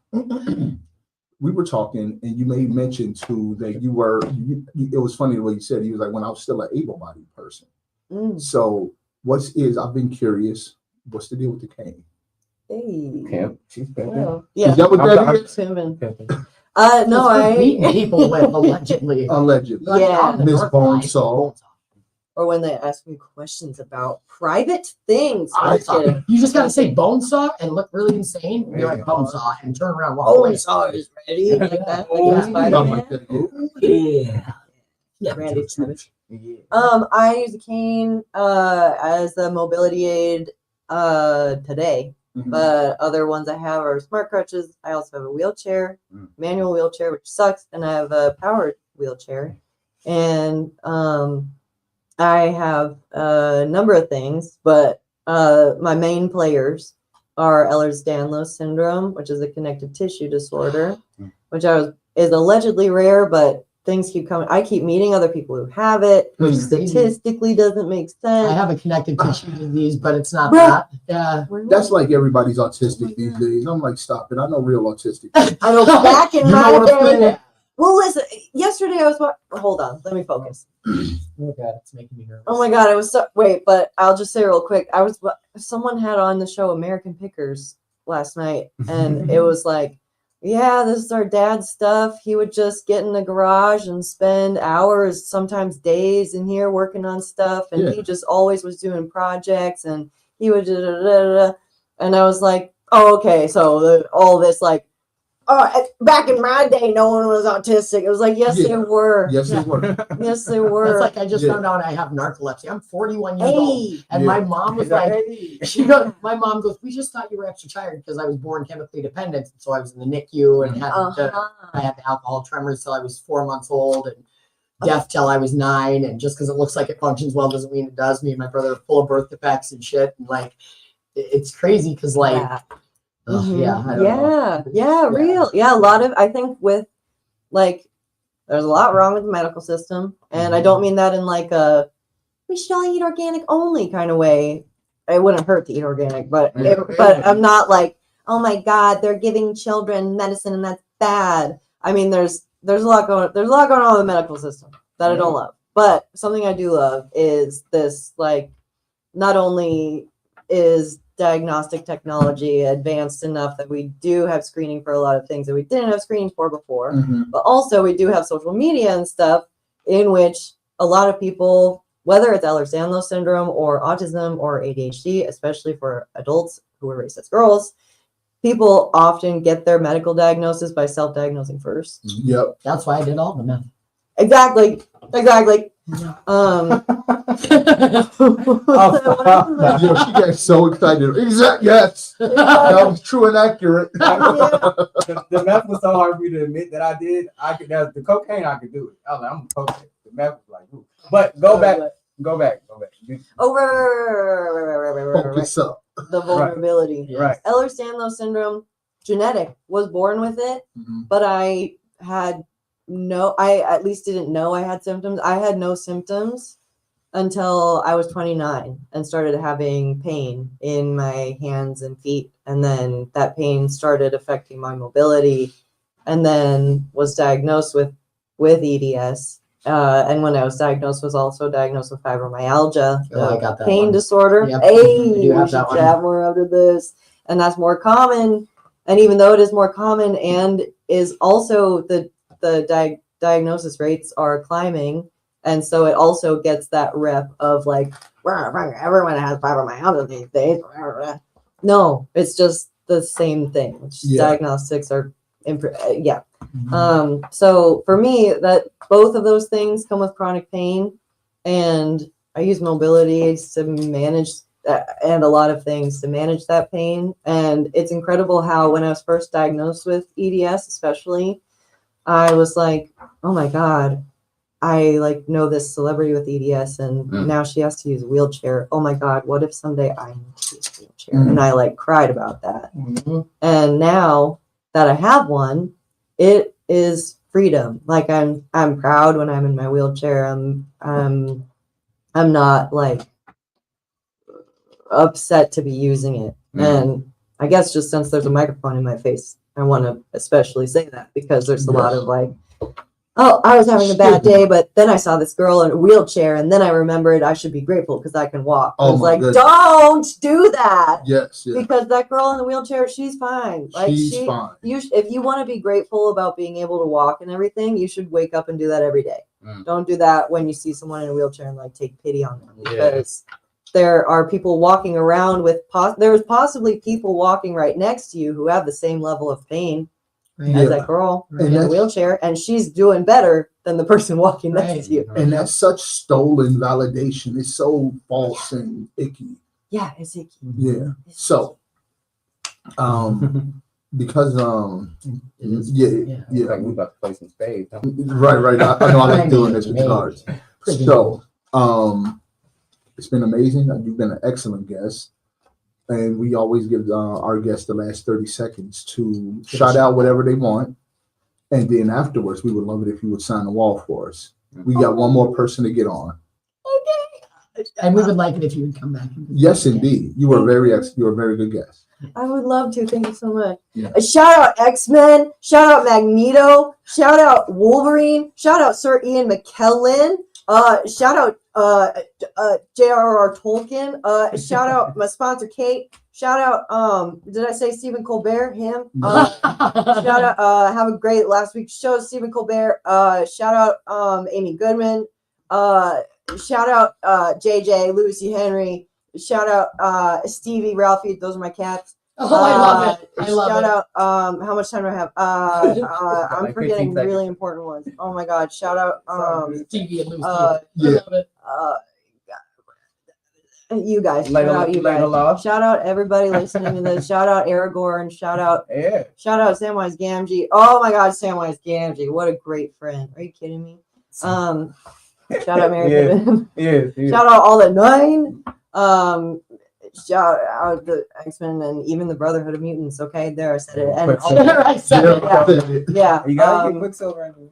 we were talking, and you made mention too that you were. It was funny the way you said. He was like, when I was still an able-bodied person. Mm. So I've been curious. What's the deal with the cane? Hey. Pimp. She's pimping. Well, yeah. Is that what that is? Pimping. Pimping. No, It's for beating I. people with allegedly. Allegedly. Yeah. On the Miss North Bonesaw. Side. Or when they ask me questions about private things. I I'm just kidding. You just gotta say bone saw and look really insane. You're like bone saw and turn around. Walk away. Saw is ready. Like that. Oh, Like yeah. Something like Spider-Man. that. Yeah. Yeah. Randy Savage. Yeah. I use a cane as a mobility aid today. Mhm. But other ones I have are smart crutches. I also have a wheelchair, manual wheelchair, which sucks, and I have a powered wheelchair. And I have a number of things, but my main players are Ehlers-Danlos syndrome, which is a connective tissue disorder, which is allegedly rare, but things keep coming. I keep meeting other people who have it, which It's crazy. statistically doesn't make sense. I have a connective tissue disease, but it's not Bruh. that. Yeah. That's like everybody's autistic these days. I'm like, stop it. I know real autistic. I know back in You know my what I'm saying? day. Well, listen. Yesterday I was. Hold on. Let me focus. Oh god, it's making me nervous. Oh my god, I was so. Wait, but I'll just say real quick. Someone had on the show American Pickers last night, and it was like, yeah, this is our dad's stuff. He would just get in the garage and spend hours, sometimes days, in here working on stuff, and he just always was doing projects, and he would and I was like, oh, okay, so all this like. Oh, back in my day, no one was autistic. It was like, yes, they were. Yes, it was. Yes, they were. It's like I just Yeah. found out I have narcolepsy. I'm 41 years old. Hey, And Yeah. my mom was like, my mom goes, we just thought you were extra tired because I was born chemically dependent. So I was in the NICU and I had the alcohol tremors till I was 4 months old and deaf till I was 9. And just because it looks like it functions well doesn't mean it does. Me and my brother are full of birth defects and shit. And like, it's crazy because like, Yeah. yeah, I don't know. Yeah, real. Yeah, a lot of, I think with like, there's a lot wrong with the medical system. And I don't mean that in like a, we should all eat organic only kind of way. It wouldn't hurt to eat organic, but but I'm not like, oh my God, they're giving children medicine and that's bad. I mean, there's a lot going on in the medical system that I don't love. But something I do love is this, like, not only is diagnostic technology advanced enough that we do have screening for a lot of things that we didn't have screening for before, but also we do have social media and stuff in which a lot of people, whether it's Ehlers-Danlos syndrome or autism or ADHD, especially for adults who are raised as girls, people often get their medical diagnosis by self-diagnosing first. Yep. That's why I did all the meth. Exactly. Yo, she got so excited. Yes. That was true and accurate. The meth was so hard for me to admit that I did. The cocaine I could do it. I was like, I'm a cocaine. The meth was like, ooh. But go back. Oh, right. Focus up. The vulnerability. Right. Ehlers-Danlos syndrome, genetic, was born with it, but I had know. I at least didn't know I had symptoms. I had no symptoms until I was 29 and started having pain in my hands and feet. And then that pain started affecting my mobility, and then was diagnosed with EDS. And when I was diagnosed, was also diagnosed with fibromyalgia, Oh, I got that pain one. disorder. Yep. Hey, I do we have should that one. chat more after this. And that's more common. And even though it is more common and is also the diagnosis rates are climbing, and so it also gets that rep of like, everyone has fibromyalgia these days. No, it's just the same thing. It's just diagnostics are, so for me, that both of those things come with chronic pain, and I use mobility aids to manage that, and a lot of things to manage that pain. And it's incredible how when I was first diagnosed with EDS, especially, I was like, oh my God, I like know this celebrity with EDS, and now she has to use a wheelchair. Oh my God, what if someday I need to use a wheelchair? And I like cried about that. And now that I have one, it is freedom. Like I'm proud when I'm in my wheelchair. I'm not like upset to be using it. And I guess just since there's a microphone in my face, I want to especially say that, because there's a lot of like, oh, I was having a bad day, but then I saw this girl in a wheelchair, and then I remembered I should be grateful because I can walk. I was like, don't do that. Yes. Because that girl in the wheelchair, she's fine. Like she's fine. If you want to be grateful about being able to walk and everything, you should wake up and do that every day. Don't do that when you see someone in a wheelchair and like take pity on them, because there are people walking around with there's possibly people walking right next to you who have the same level of pain as that girl in a wheelchair, and she's doing better than the person walking next to you. And that's such stolen validation. It's so false and icky. Yeah, it's icky. Yeah. So, because Like we about to play some spades. right. I know I like doing this with cards. So, it's been amazing. You've been an excellent guest. And we always give our guests the last 30 seconds to shout out whatever they want. And then afterwards, we would love it if you would sign the wall for us. We got one more person to get on. Okay. And we would like it if you would come back. Yes, indeed. You were a very good guest. I would love to. Thank you so much. Yeah. Shout out X-Men. Shout out Magneto. Shout out Wolverine. Shout out Sir Ian McKellen. Shout out J.R.R. Tolkien. Shout out my sponsor Kate. Shout out did I say Stephen Colbert? Him. Shout out have a great last week's show, Stephen Colbert. Shout out Amy Goodman. Shout out JJ, Lucy Henry. Shout out Stevie, Ralphie. Those are my cats. Oh, I love it. I love shout it. out how much time do I have? I'm Like forgetting 15 seconds. really important ones. Oh my God. Shout out Stevie and Lucy. uh, I love it. you guys. Later- Shout out you later, guys. love. Shout out everybody listening to this. Shout out Aragorn. Shout out Samwise Gamgee. Oh my God, Samwise Gamgee. What a great friend. Are you kidding me? Shout out Mary Pippin. Shout out all the 9. Shout out the X-Men and even the Brotherhood of Mutants. Okay, there I said it. And I said it. yeah, You gotta get Quicksilver in there.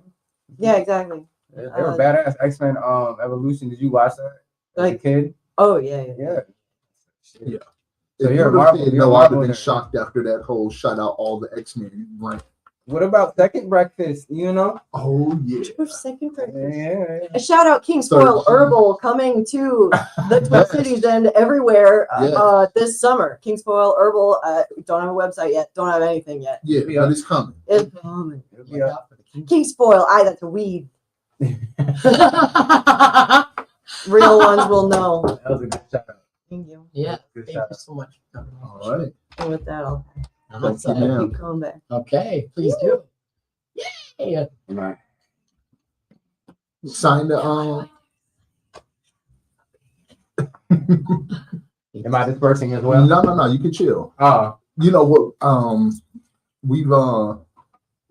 yeah, exactly. They were badass. X-Men Evolution. Did you watch that as a Like, kid? oh yeah. Yeah. So If you're a you Marvel. didn't You're a know, I would Marvel have been nerd. shocked after that whole shout out all the X-Men rant. What about Second Breakfast? You know? Oh yeah. Second breakfast. Yeah. A shout out King Spoil 13. Herbal coming to the Twin Yes. Cities and everywhere Yes. this summer. King Spoil Herbal. Don't have a website yet. Don't have anything yet. Yeah, but it's coming. It's coming. Look out for the King. King Spoil. That's a weed. Real ones will know. That was a good shout out. Thank you. Yeah. Good Thank shout you so much for coming on. All right. And with that, I'll Thank you, ma'am. keep coming back. Okay, please do. Yay! Right. Sign the Am I dispersing as well? No, you can chill. Oh, You know what? We've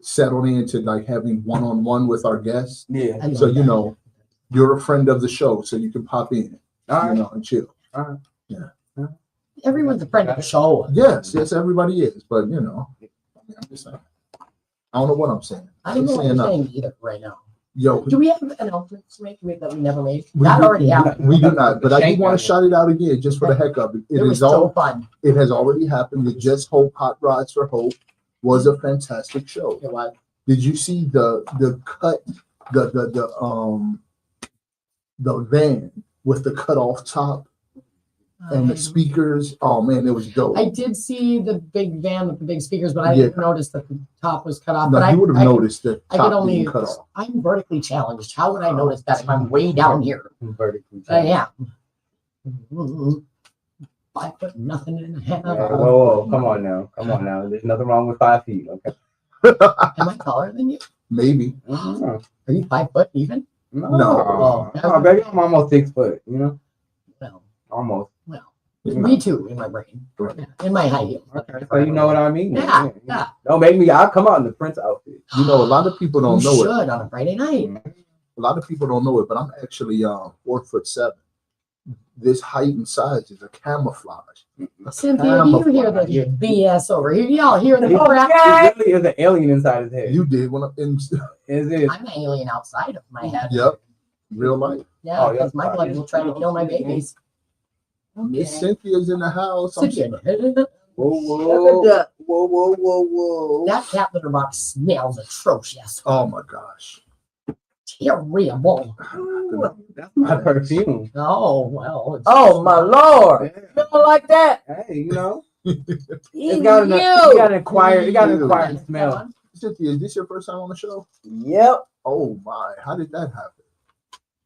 settled into like having one-on-one with our guests. yeah. I love So you that. know, you're a friend of the show, so you can pop in, All you right. know, and chill. Everyone's a friend of the show. Yes, everybody is, but you know, I'm just saying. I don't know what I'm saying. I don't know what saying you're nothing. saying either right now. Yo, Do we have an announcement to make that we never made? we That do- already happened. We do not, but I do Shank want got to it. shout it out again just for the heck of it. It was Is so all. fun. It has already happened. The Just Hope Hot Rods for Hope was a fantastic show. It was. Did you see the cut the van with the cut off top and the speakers? Oh man, it was dope. I did see the big van with the big speakers, but I Yeah. didn't notice that the top was cut off. No, But you would have noticed that I could top only. being cut off. I'm vertically challenged. How would I notice that if I'm way down here? Vertically I challenged. am. 5 foot nothing and a half. Whoa, come on now. There's nothing wrong with 5 feet. Okay. Am I taller than you? Maybe. Are you 5 foot even? No. Oh, baby, I'm almost 6 foot. You know, Well, almost. me too in my brain. Yeah, in my high heels. Okay, so you know what I mean. Yeah, yeah. Don't make me. I'll come out in the Prince outfit. You know, a lot of people You don't know it. should on a Friday night. A lot of people don't know it, but I'm actually 4'7". This height and size is a camouflage. Cynthia, do you hear the BS over here? Y'all hear the He crap? really is an alien inside his head. You did when I'm in Is it? I'm an alien outside of my head. Yep. Real life. Yeah, Oh, yeah. because my blood will try to kill my babies. Miss Cynthia's in the house. Cynthia, Whoa. that cat litter box smells atrocious. Oh my gosh. Terrible. That's my perfume. Oh, well. Oh my lord! Yeah. Smell like that? Hey, you know, it's Ew. got an acquired smell. Cynthia, is this your first time on the show? Yep. Oh my, how did that happen?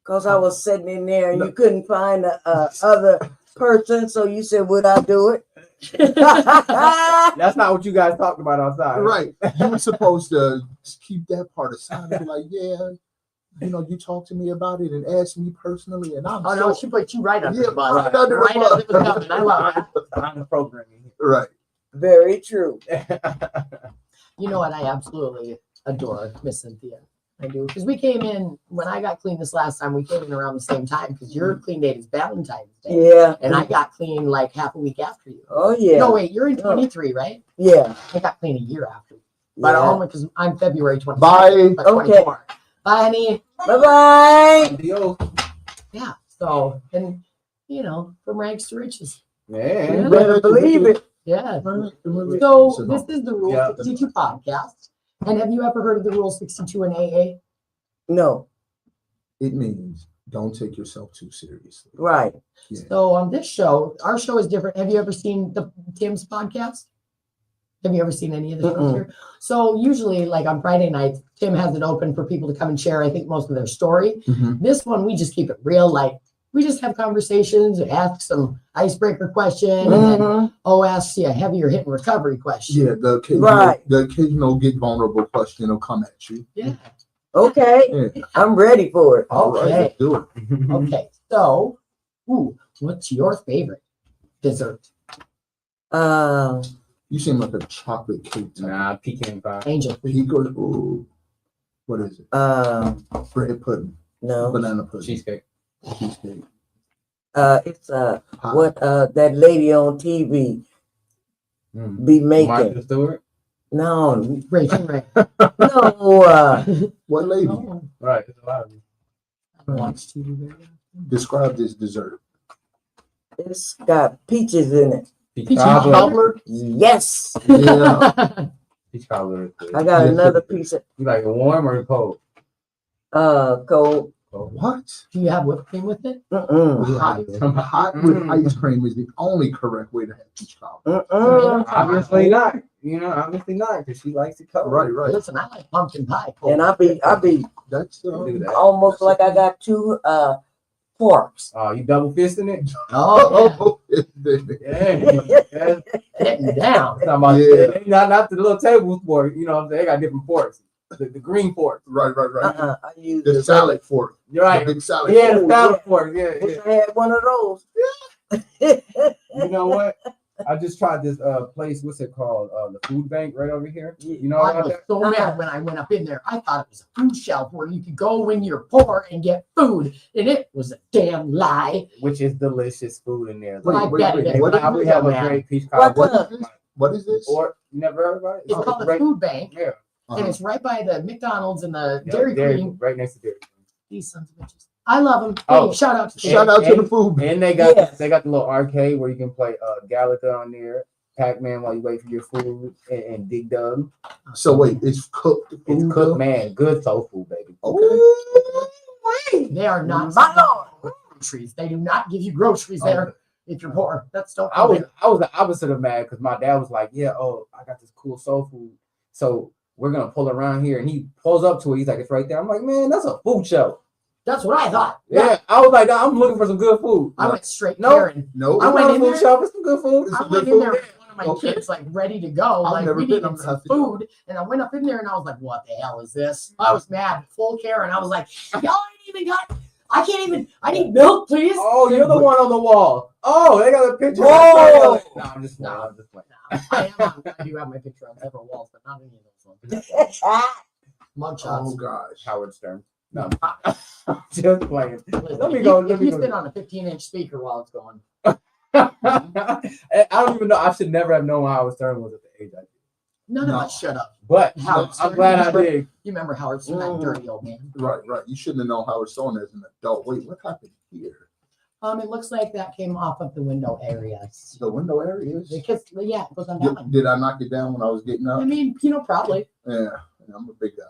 Cause I was sitting in there and you couldn't find the other person, so you said, "Would I do it?" That's not what you guys talked about outside. Right. You were supposed to keep that part aside and be like, yeah, you know, you talked to me about it and asked me personally, and I'm Oh, no, she put you right under Yeah, the bus. right under the Right as bus. it was coming. I love that. I'm the programming. right. Very true. You know what? I absolutely adore Miss Cynthia. I do. Because we came in, when I got clean this last time, we came in around the same time because your clean date is Valentine's Day. Yeah. And I got clean like half a week after you. Oh yeah. No, wait, you're in 23, right? Yeah. I got clean a year after. But Yeah. only because I'm February 24th. Bye. but Okay. 24. Bye, honey. Bye bye. Deal. Yeah. So, and, you know, from rags to riches. Yeah. You better believe it. Yeah. So So this is the Rule Yeah. 62 podcast. And have you ever heard of the Rule 62 in AA? No. it means don't take yourself too seriously. Right. Yeah. So on this show, our show is different. Have you ever seen the Tim's podcast? Have you ever seen any of the shows Mm-mm. here? So usually, like on Friday nights, Tim has it open for people to come and share, I think, most of their story. Mhm. This one, we just keep it real. Like, we just have conversations, ask some icebreaker question, and then Mhm. ask you a heavier hit and recovery question. Yeah, Right. the occasional get vulnerable question will come at you. Yeah. Okay. Yeah. I'm ready for it. All right, Okay. let's do it. Okay. So, what's your favorite dessert? You seem like a chocolate cake type. Nah, pecan pie. Angel. He goes, ooh, what is it? Bread pudding, No. banana pudding, Cheesecake. cheesecake. It's Pie. what that lady on TV Mm. be making. Martha Stewart. No. Rachel Ray. No. What lady? Oh, Right. There's a lot of them. I don't watch TV very often. Describe this dessert. It's got peaches in it. Peach Peach cobbler. Cobbler? Yes. Yeah. Peach cobbler is good. I got Yes. another piece of You like it warm or cold? cold. Cold. What? Do you have whipped cream with it? Hot with ice cream is the only correct way to have peach cobbler. Obviously not. You know, obviously not, because she likes it cold. Right, right. Listen, I like pumpkin pie. cold. And I be That's Do that. almost like I got two forks. Oh, you double fisting it? Oh, yeah. Yeah. Yeah. getting down. Talking about, Yeah. not the little table fork. You know what I'm saying? They got different forks. The green fork. Right, right, right. I use The salad fork. You're right. The big salad Yeah, fork. the salad fork. Yeah, Wish yeah. I had one of those. You know what? I just tried this place. What's it called? The food bank right over here. You know I about was that? so mad when I went up in there. I thought it was a food shelf where you could go when you're poor and get food, and it was a damn lie. Which is delicious food in there. Wait, I wait, bet wait. it They is. What is probably this? have a man. great peach What cobbler. What is this? What is this? Or you never heard about it? It's called a great- food bank. Yeah. and it's right by the McDonald's and the Dairy Queen. right next to Dairy Queen. These sons of bitches. I love them. Hey, Oh, shout out to Shout out to the food. And they got Yes. they got the little arcade where you can play Galaga on there, Pac-Man while you wait for your food, and Dig Dug. So wait, it's cooked food. It's though? cooked, man. Good soul food, baby. Okay. They are not My Lord. groceries. They do not give you groceries there if you're poor. That's don't. I was the opposite of mad because my dad was like, yeah, I got this cool soul food, so we're gonna pull around here, and he pulls up to it. He's like, it's right there. I'm like, man, that's a food show. That's what I thought. Yeah, I was like, I'm looking for some good food. I went straight No. Karen. No, I I'm went not a in food there. shop. It's some good food. I good went in food. there with one of my Okay. kids, like ready to go. I've Like never we been. needed I'm gonna some have to go. food, and I went up in there and I was like, "What the hell is this?" I was mad, full Karen. I was like, "Y'all ain't even got. I can't even. I need milk, please." Oh, you're the one on the wall. Oh, they got a picture. Whoa. No, I'm just playing. No. I'm just playing. I do have my picture on several walls, but not any of those ones. Mugshots. Oh gosh. Howard Stern. No, I'm just playing. Listen, Let me if go. you- Let If me you go. sit on a 15-inch speaker while it's going, I don't even know. I should never have known Howard Stern was at the age I did. none No. of us shut up. But Howard I'm Stern, glad I remember- did. You remember Howard Stern, that dirty old man? Right. You shouldn't have known Howard Stone as an adult. Wait, what happened here? It looks like that came off of the window areas. The window area is. Because yeah, it goes on down. Did I knock it down when I was getting up? I mean, probably. Yeah, I'm a big guy.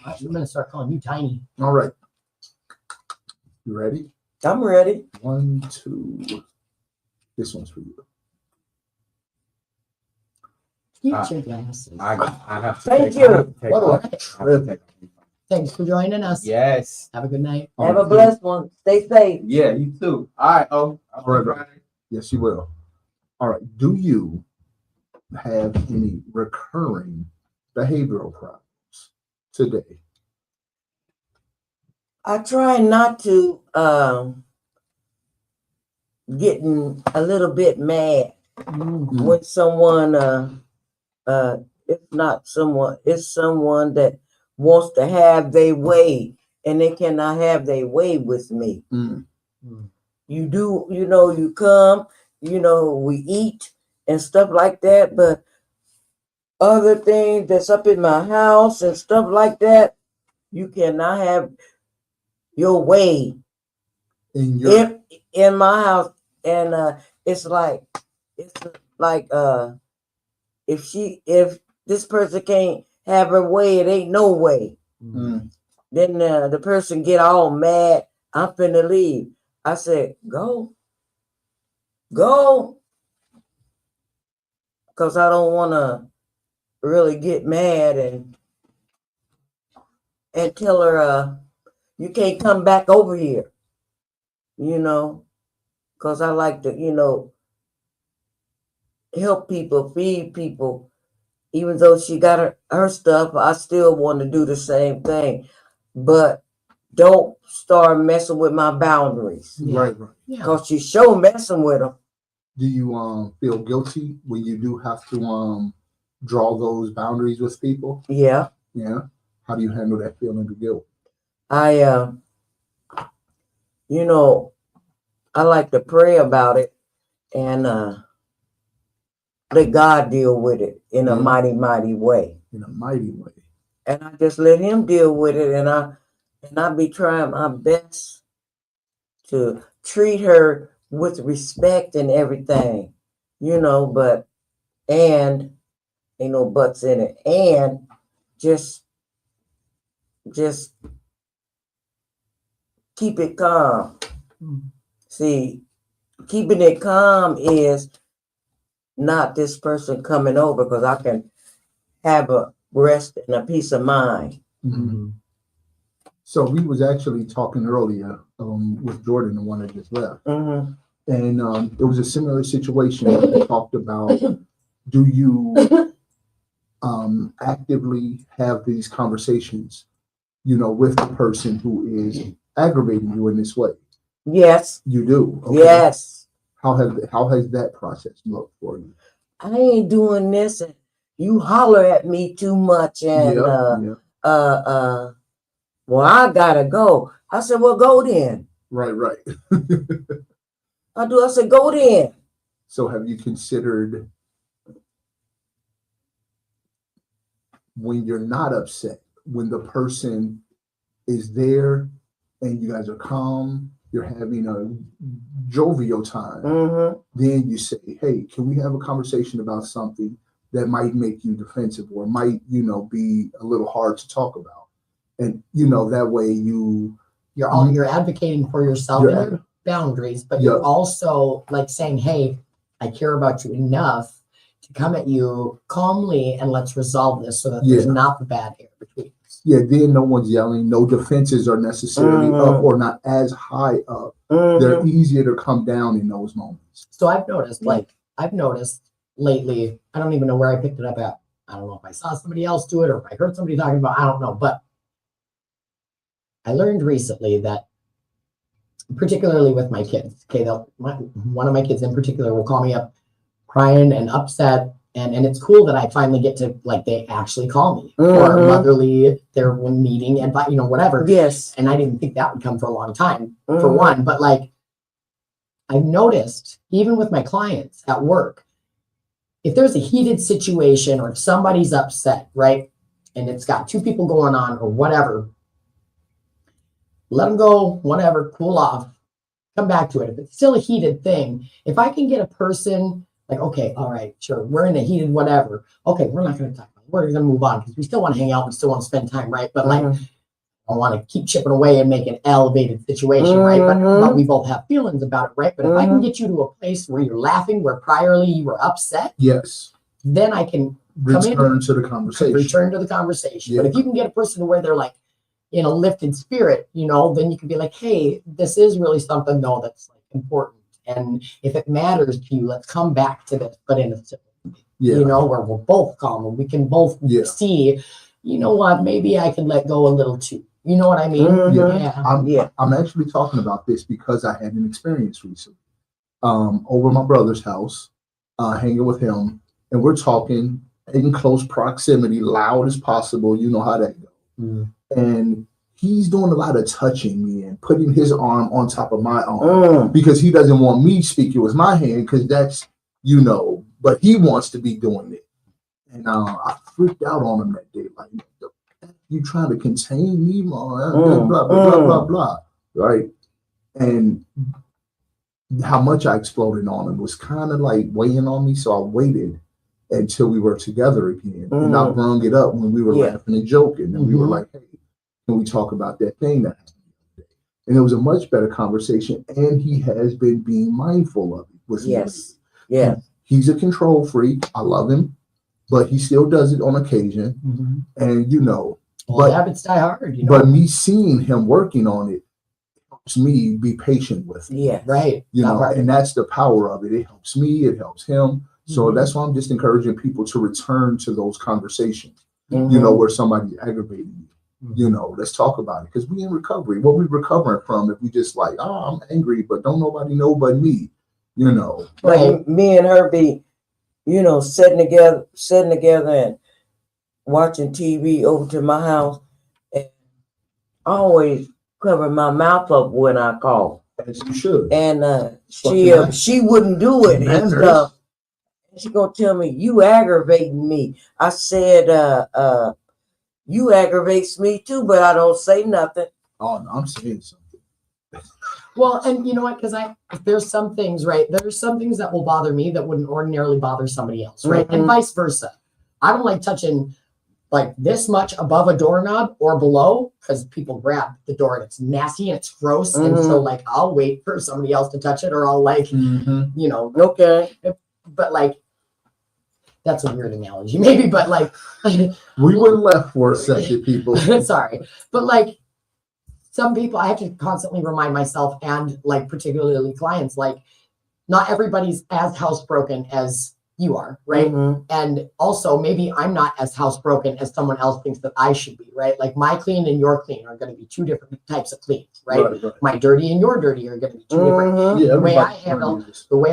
I'm gonna start calling you Tiny. All right. You ready? I'm ready. 1, 2. This one's for you. Keep your glasses. I have to. Thank take- you. I have to take What do off. I I have to trip? take off. Thanks for joining us. Yes. Have a good night. Have a blessed one. Stay safe. Yeah, you too. All right. Oh, All right. Yes, you will. All right. Do you have any recurring behavioral problems today? I try not to getting a little bit mad when someone it's someone that wants to have their way and they cannot have their way with me. Mm. You do, you come, we eat and stuff like that, but other things that's up in my house and stuff like that, you cannot have your way In your in my house. And it's like if this person can't have her way, it ain't no way. Mm. Then the person get all mad. I'm finna leave. I said, go, because I don't want to really get mad and tell her you can't come back over here, because I like to, help people, feed people. Even though she got her stuff, I still want to do the same thing. But don't start messing with my boundaries, right. Yeah. because you sure messing with them. Do you feel guilty when you do have to draw those boundaries with people? Yeah, Yeah. How do you handle that feeling of guilt? I I like to pray about it and let God deal with it in a Yeah. mighty, mighty way. In a mighty way. And I just let Him deal with it, and I be trying my best to treat her with respect and everything, but ain't no buts in it, and just keep it calm. Mm. See, keeping it calm is not this person coming over, because I can have a rest and a peace of mind. Mhm. So we was actually talking earlier with Jordan, the one that just left, Mm-hmm. and it was a similar situation where we talked about, do you actively have these conversations, with the person who is aggravating you in this way? Yes, You do. Okay. yes. How has that process looked for you? I ain't doing this, and you holler at me too much, and Yeah. well, I gotta go. I said, well, go then. Right. I said, go then. So have you considered when you're not upset, when the person is there and you guys are calm, you're having a jovial time, then you say, hey, can we have a conversation about something that might make you defensive or might, be a little hard to talk about? And, that way you're advocating for yourself You're and your boundaries, but Yeah. you're also like saying, hey, I care about you enough to come at you calmly and let's resolve this so that there's Yeah. not the bad air between us. Yeah, then no one's yelling. No defenses are necessarily up or not as high up. They're easier to come down in those moments. So I've noticed lately, I don't even know where I picked it up at. I don't know if I saw somebody else do it or if I heard somebody talking about, I don't know, but I learned recently that particularly with my kids, okay, one of my kids in particular will call me up crying and upset. And it's cool that I finally get to, they actually call me for motherly, their meeting and, whatever. Yes. And I didn't think that would come for a long time, for one. But I've noticed, even with my clients at work, if there's a heated situation or if somebody's upset, right, and it's got two people going on or whatever, let them go, whatever, cool off, come back to it. If it's still a heated thing, if I can get a person okay, all right, sure, we're in a heated whatever. Okay, we're not going to talk about it. We're going to move on because we still want to hang out. We still want to spend time, right? But I want to keep chipping away and make an elevated situation, right? But we both have feelings about it, right? But if I can get you to a place where you're laughing, where priorly you were upset, yes, then I can return to the conversation. Return to the conversation. Yeah. But if you can get a person to where they're in a lifted spirit, then you can be like, hey, this is really something though that's important. And if it matters to you, let's come back to this, but in a civil way, where we're both calm and we can both see, what, maybe I can let go a little too. You know what I mean? I'm actually talking about this because I had an experience recently. Over my brother's house, hanging with him, and we're talking in close proximity, loud as possible. You know how that goes. And he's doing a lot of touching me and putting his arm on top of my arm because he doesn't want me speaking with my hand because that's, but he wants to be doing it. And I freaked out on him that day. You trying to contain me? Blah, blah, blah, blah. Right? And how much I exploded on him was kind of weighing on me. So I waited until we were together again. And I brung it up when we were laughing and joking. And we were like, hey, can we talk about that thing that happened the other day? And it was a much better conversation. And he has been being mindful of it. Yes. Yeah. He's a control freak. I love him, but he still does it on occasion. And but habits die hard. But me seeing him working on it helps me be patient with him. Yeah. Right. And that's the power of it. It helps me. It helps him. So that's why I'm just encouraging people to return to those conversations. Where somebody's aggravating you. Let's talk about it because we in recovery. What we recovering from if we just I'm angry, but don't nobody know but me, Like me and her be, sitting together and watching TV over to my house, and I always cover my mouth up when I call. As you should. And she wouldn't do it and stuff. She gonna tell me, you aggravating me. I said, you aggravates me too, but I don't say nothing. Oh, no, I'm saying something. Well, and you know what? Because there's some things, right? There's some things that will bother me that wouldn't ordinarily bother somebody else, right? And vice versa. I don't like touching this much above a doorknob or below because people grab the door and it's nasty and it's gross. And so I'll wait for somebody else to touch it or I'll okay. But that's a weird analogy, maybe, but we were left for a second, people. Sorry. But some people, I have to constantly remind myself and particularly clients, not everybody's as housebroken as you are, right? And also maybe I'm not as housebroken as someone else thinks that I should be, right? My clean and your clean are going to be two different types of cleans, right? My dirty and your dirty are going to be two different. Yeah, the way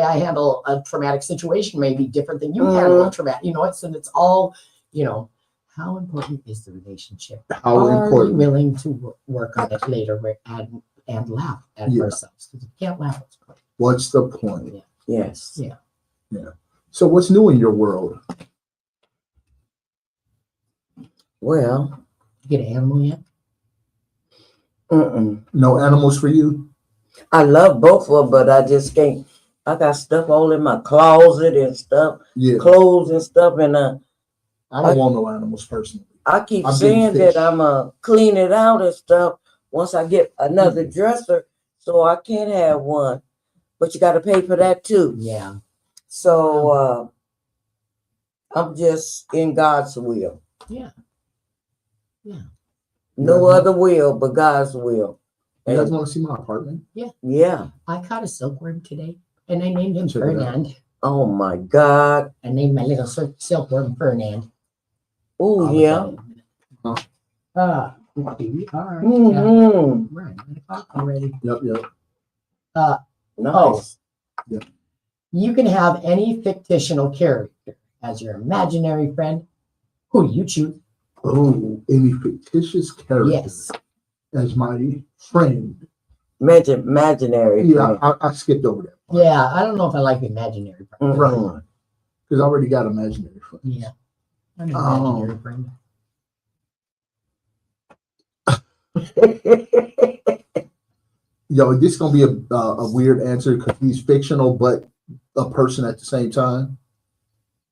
I handle a traumatic situation may be different than you handle a traumatic. It's all, how important is the relationship? Are we willing to work on it later and laugh at ourselves? Because if you can't laugh, what's the point? Yes. Yeah. So what's new in your world? Well, You get an animal yet? No animals for you? I love both of them, but I just can't. I got stuff all in my closet and stuff, Yeah. clothes and stuff, and I don't want no animals personally. I keep I'm saying getting that I'm clean it out and stuff once I get another dresser, so I can have one. But you got to pay for that too. Yeah. So I'm just in God's will. Yeah. Yeah. No other will but God's will. You guys want to see my apartment? Yeah. I caught a silkworm today, and I named him Check it out. Fernand. Oh my God. I named my little silkworm Fernand. Oh yeah. Here we are. Yeah. Mm-hmm. We're at 9 o'clock already. Yep. Nice. You can have any fictional character as your imaginary friend. Who do you choose? Oh, any fictitious character Yes. as my friend. Imaginary. Yeah, I skipped over that. Yeah, I don't know if I like the imaginary friend. Right. Because I already got imaginary friends. Yeah. I'm an imaginary friend. Yo, this is gonna be a weird answer because he's fictional, but a person at the same time.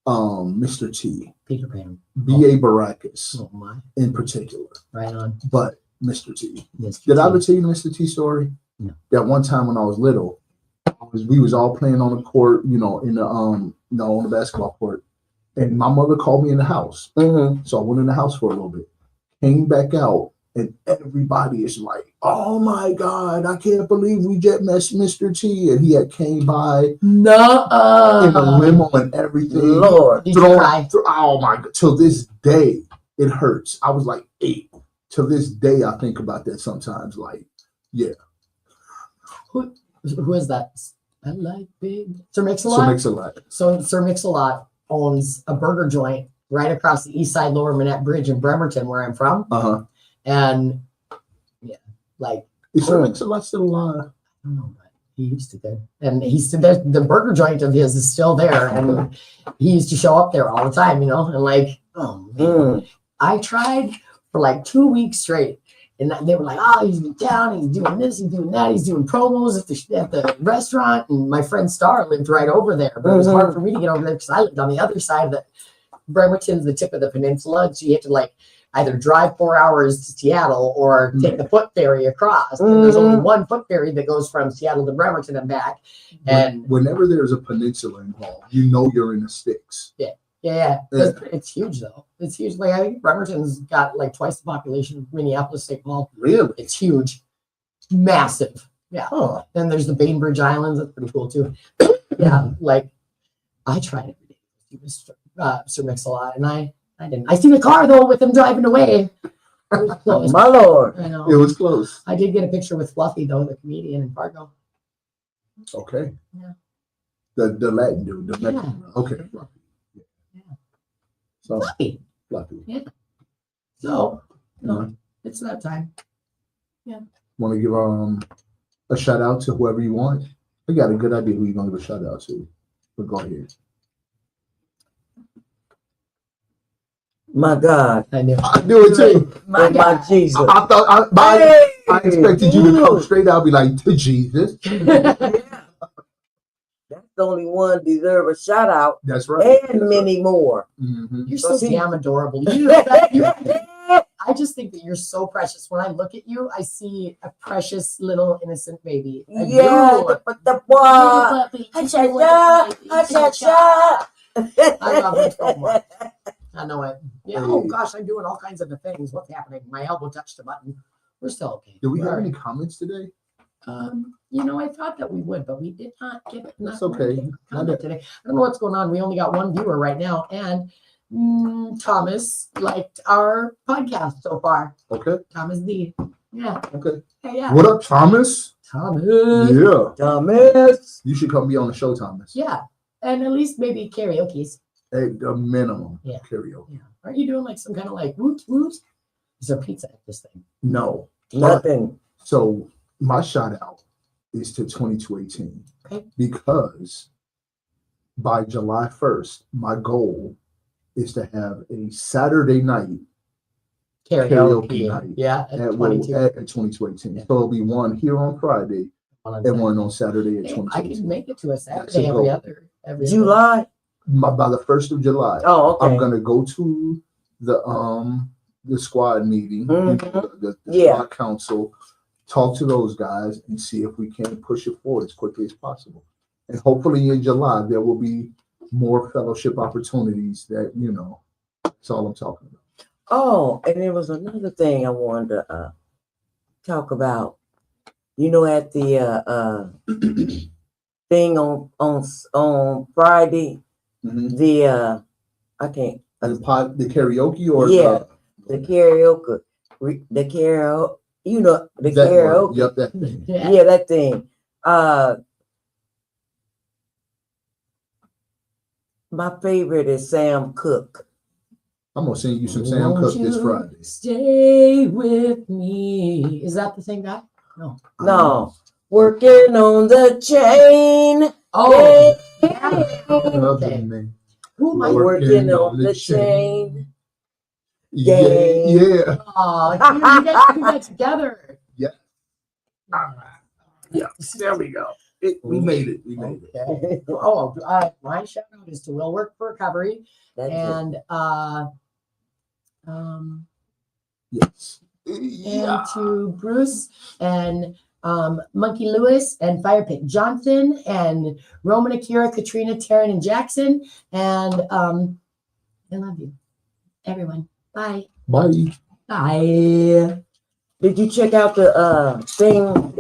Mr. T, Peter Pan. B.A. Baracus Oh my. in particular, Right on. but Mr. T. Mr. Did I T. ever tell you the Mr. T story? No. That one time when I was little, we was all playing on the court, in the on the basketball court, and my mother called me in the house. Mm-hmm. So I went in the house for a little bit, came back out, and everybody is like, "Oh my God, I can't believe we just met Mr. T." And he had came by No. in a limo and everything. Lord. Did you cry? Oh my God! Till this day, it hurts. I was like 8. Till this day, I think about that sometimes. Like, yeah. Who is that? I like big Sir So Mix-a-Lot. it makes a lot. So Sir Mix-a-Lot owns a burger joint right across the East Side Lower Manette Bridge in Bremerton, where I'm from. And yeah, like Is Sir Mix-a-Lot still alive? I don't know, but he used to there, and he's still there. The burger joint of his is still there, and he used to show up there all the time, and like, oh man, I tried for like 2 weeks straight. And they were like, "Oh, he's in town. He's doing this. He's doing that. He's doing promos at the restaurant." And my friend Star lived right over there, but it was hard for me to get over there because I lived on the other side of the Bremerton's the tip of the peninsula, so you have to like either drive 4 hours to Seattle or take the foot ferry across. And there's only one foot ferry that goes from Seattle to Bremerton and back. And whenever there's a peninsula involved, you're in the sticks. yeah, it's huge though. It's huge. Like I think Bremerton's got like twice the population of Minneapolis, St. Paul. Really? It's huge, massive. Yeah. Huh. Then there's the Bainbridge Islands. That's pretty cool too. Yeah, like I tried every day. He was Sir Mix-a-Lot, and I didn't. I seen a car though with him driving away. It was close. My Lord. I know. It was close. I did get a picture with Fluffy though, the comedian in Fargo. Okay. Yeah. The Latin dude. The Yeah. Mexican. Okay. Yeah. So Fluffy. Fluffy. So it's that time. Want to give a shout out to whoever you want? I got a good idea who you're gonna give a shout out to. But go ahead. My God. I knew. I do it too. My Jesus. I thought I expected you to come straight out and be like, to Jesus. That's the only one deserve a shout out, That's right. and many more. Mm-hmm. You're so See? damn adorable. I just think that you're so precious. When I look at you, I see a precious little innocent baby. I Yeah, do. the boy. I love it so much. I know it. Yeah. Oh Hey. gosh, I'm doing all kinds of the things. What's happening? My elbow touched the button. We're still okay. Did we have All any right. comments today? I thought that we would, but we did not get it. That's okay. Comment today. I don't know what's going on. We only got one viewer right now, and Thomas liked our podcast so far. Okay. Thomas D. Yeah. Okay. Hey, yeah. What up, Thomas? Thomas. Yeah. Thomas. You should come be on the show, Thomas. Yeah. And at least maybe karaoke's. At the minimum. Yeah. Karaoke. Yeah. Aren't you doing like some kind of like woot woot? Is there pizza at this thing? No. Nothing. So my shout out is to 2218 Okay. because by July 1st, my goal is to have a Saturday night karaoke. night Yeah, at at 22. at 2218. So it'll be one here on Friday and one on Saturday at Hey, I 2218. can make it to a Saturday That's a every go. other. July? By the 1st of July. Oh, okay. I'm gonna go to the squad meeting, Mhm. the Yeah. squad council, talk to those guys and see if we can push it forward as quickly as possible. And hopefully in July there will be more fellowship opportunities that, that's all I'm talking about. Oh, and there was another thing I wanted to talk about. At the thing on Friday, Mhm. the I can't The karaoke or Yeah. the karaoke, the karaoke, the that word. karaoke. Yep, that thing. Yeah, that thing. My favorite is Sam Cooke. I'm gonna sing you some Sam Won't Cooke this you Friday. Stay with me. Is that the same guy? No. No, working on the chain. Oh, Other okay. man. Who am I? Working on the chain. Yeah, yeah. Oh, dude, you guys do that together. Yeah. Yeah, there we go. We made it. We made it. Okay. Oh, my shout out is to Will Work for Recovery That's it. and Yes. and to Bruce and Monkey Lewis and Fire Pit Johnson and Roman Akira, Katrina, Taryn, and Jackson. And I love you, everyone. Bye. Bye. Bye. Did you check out the thing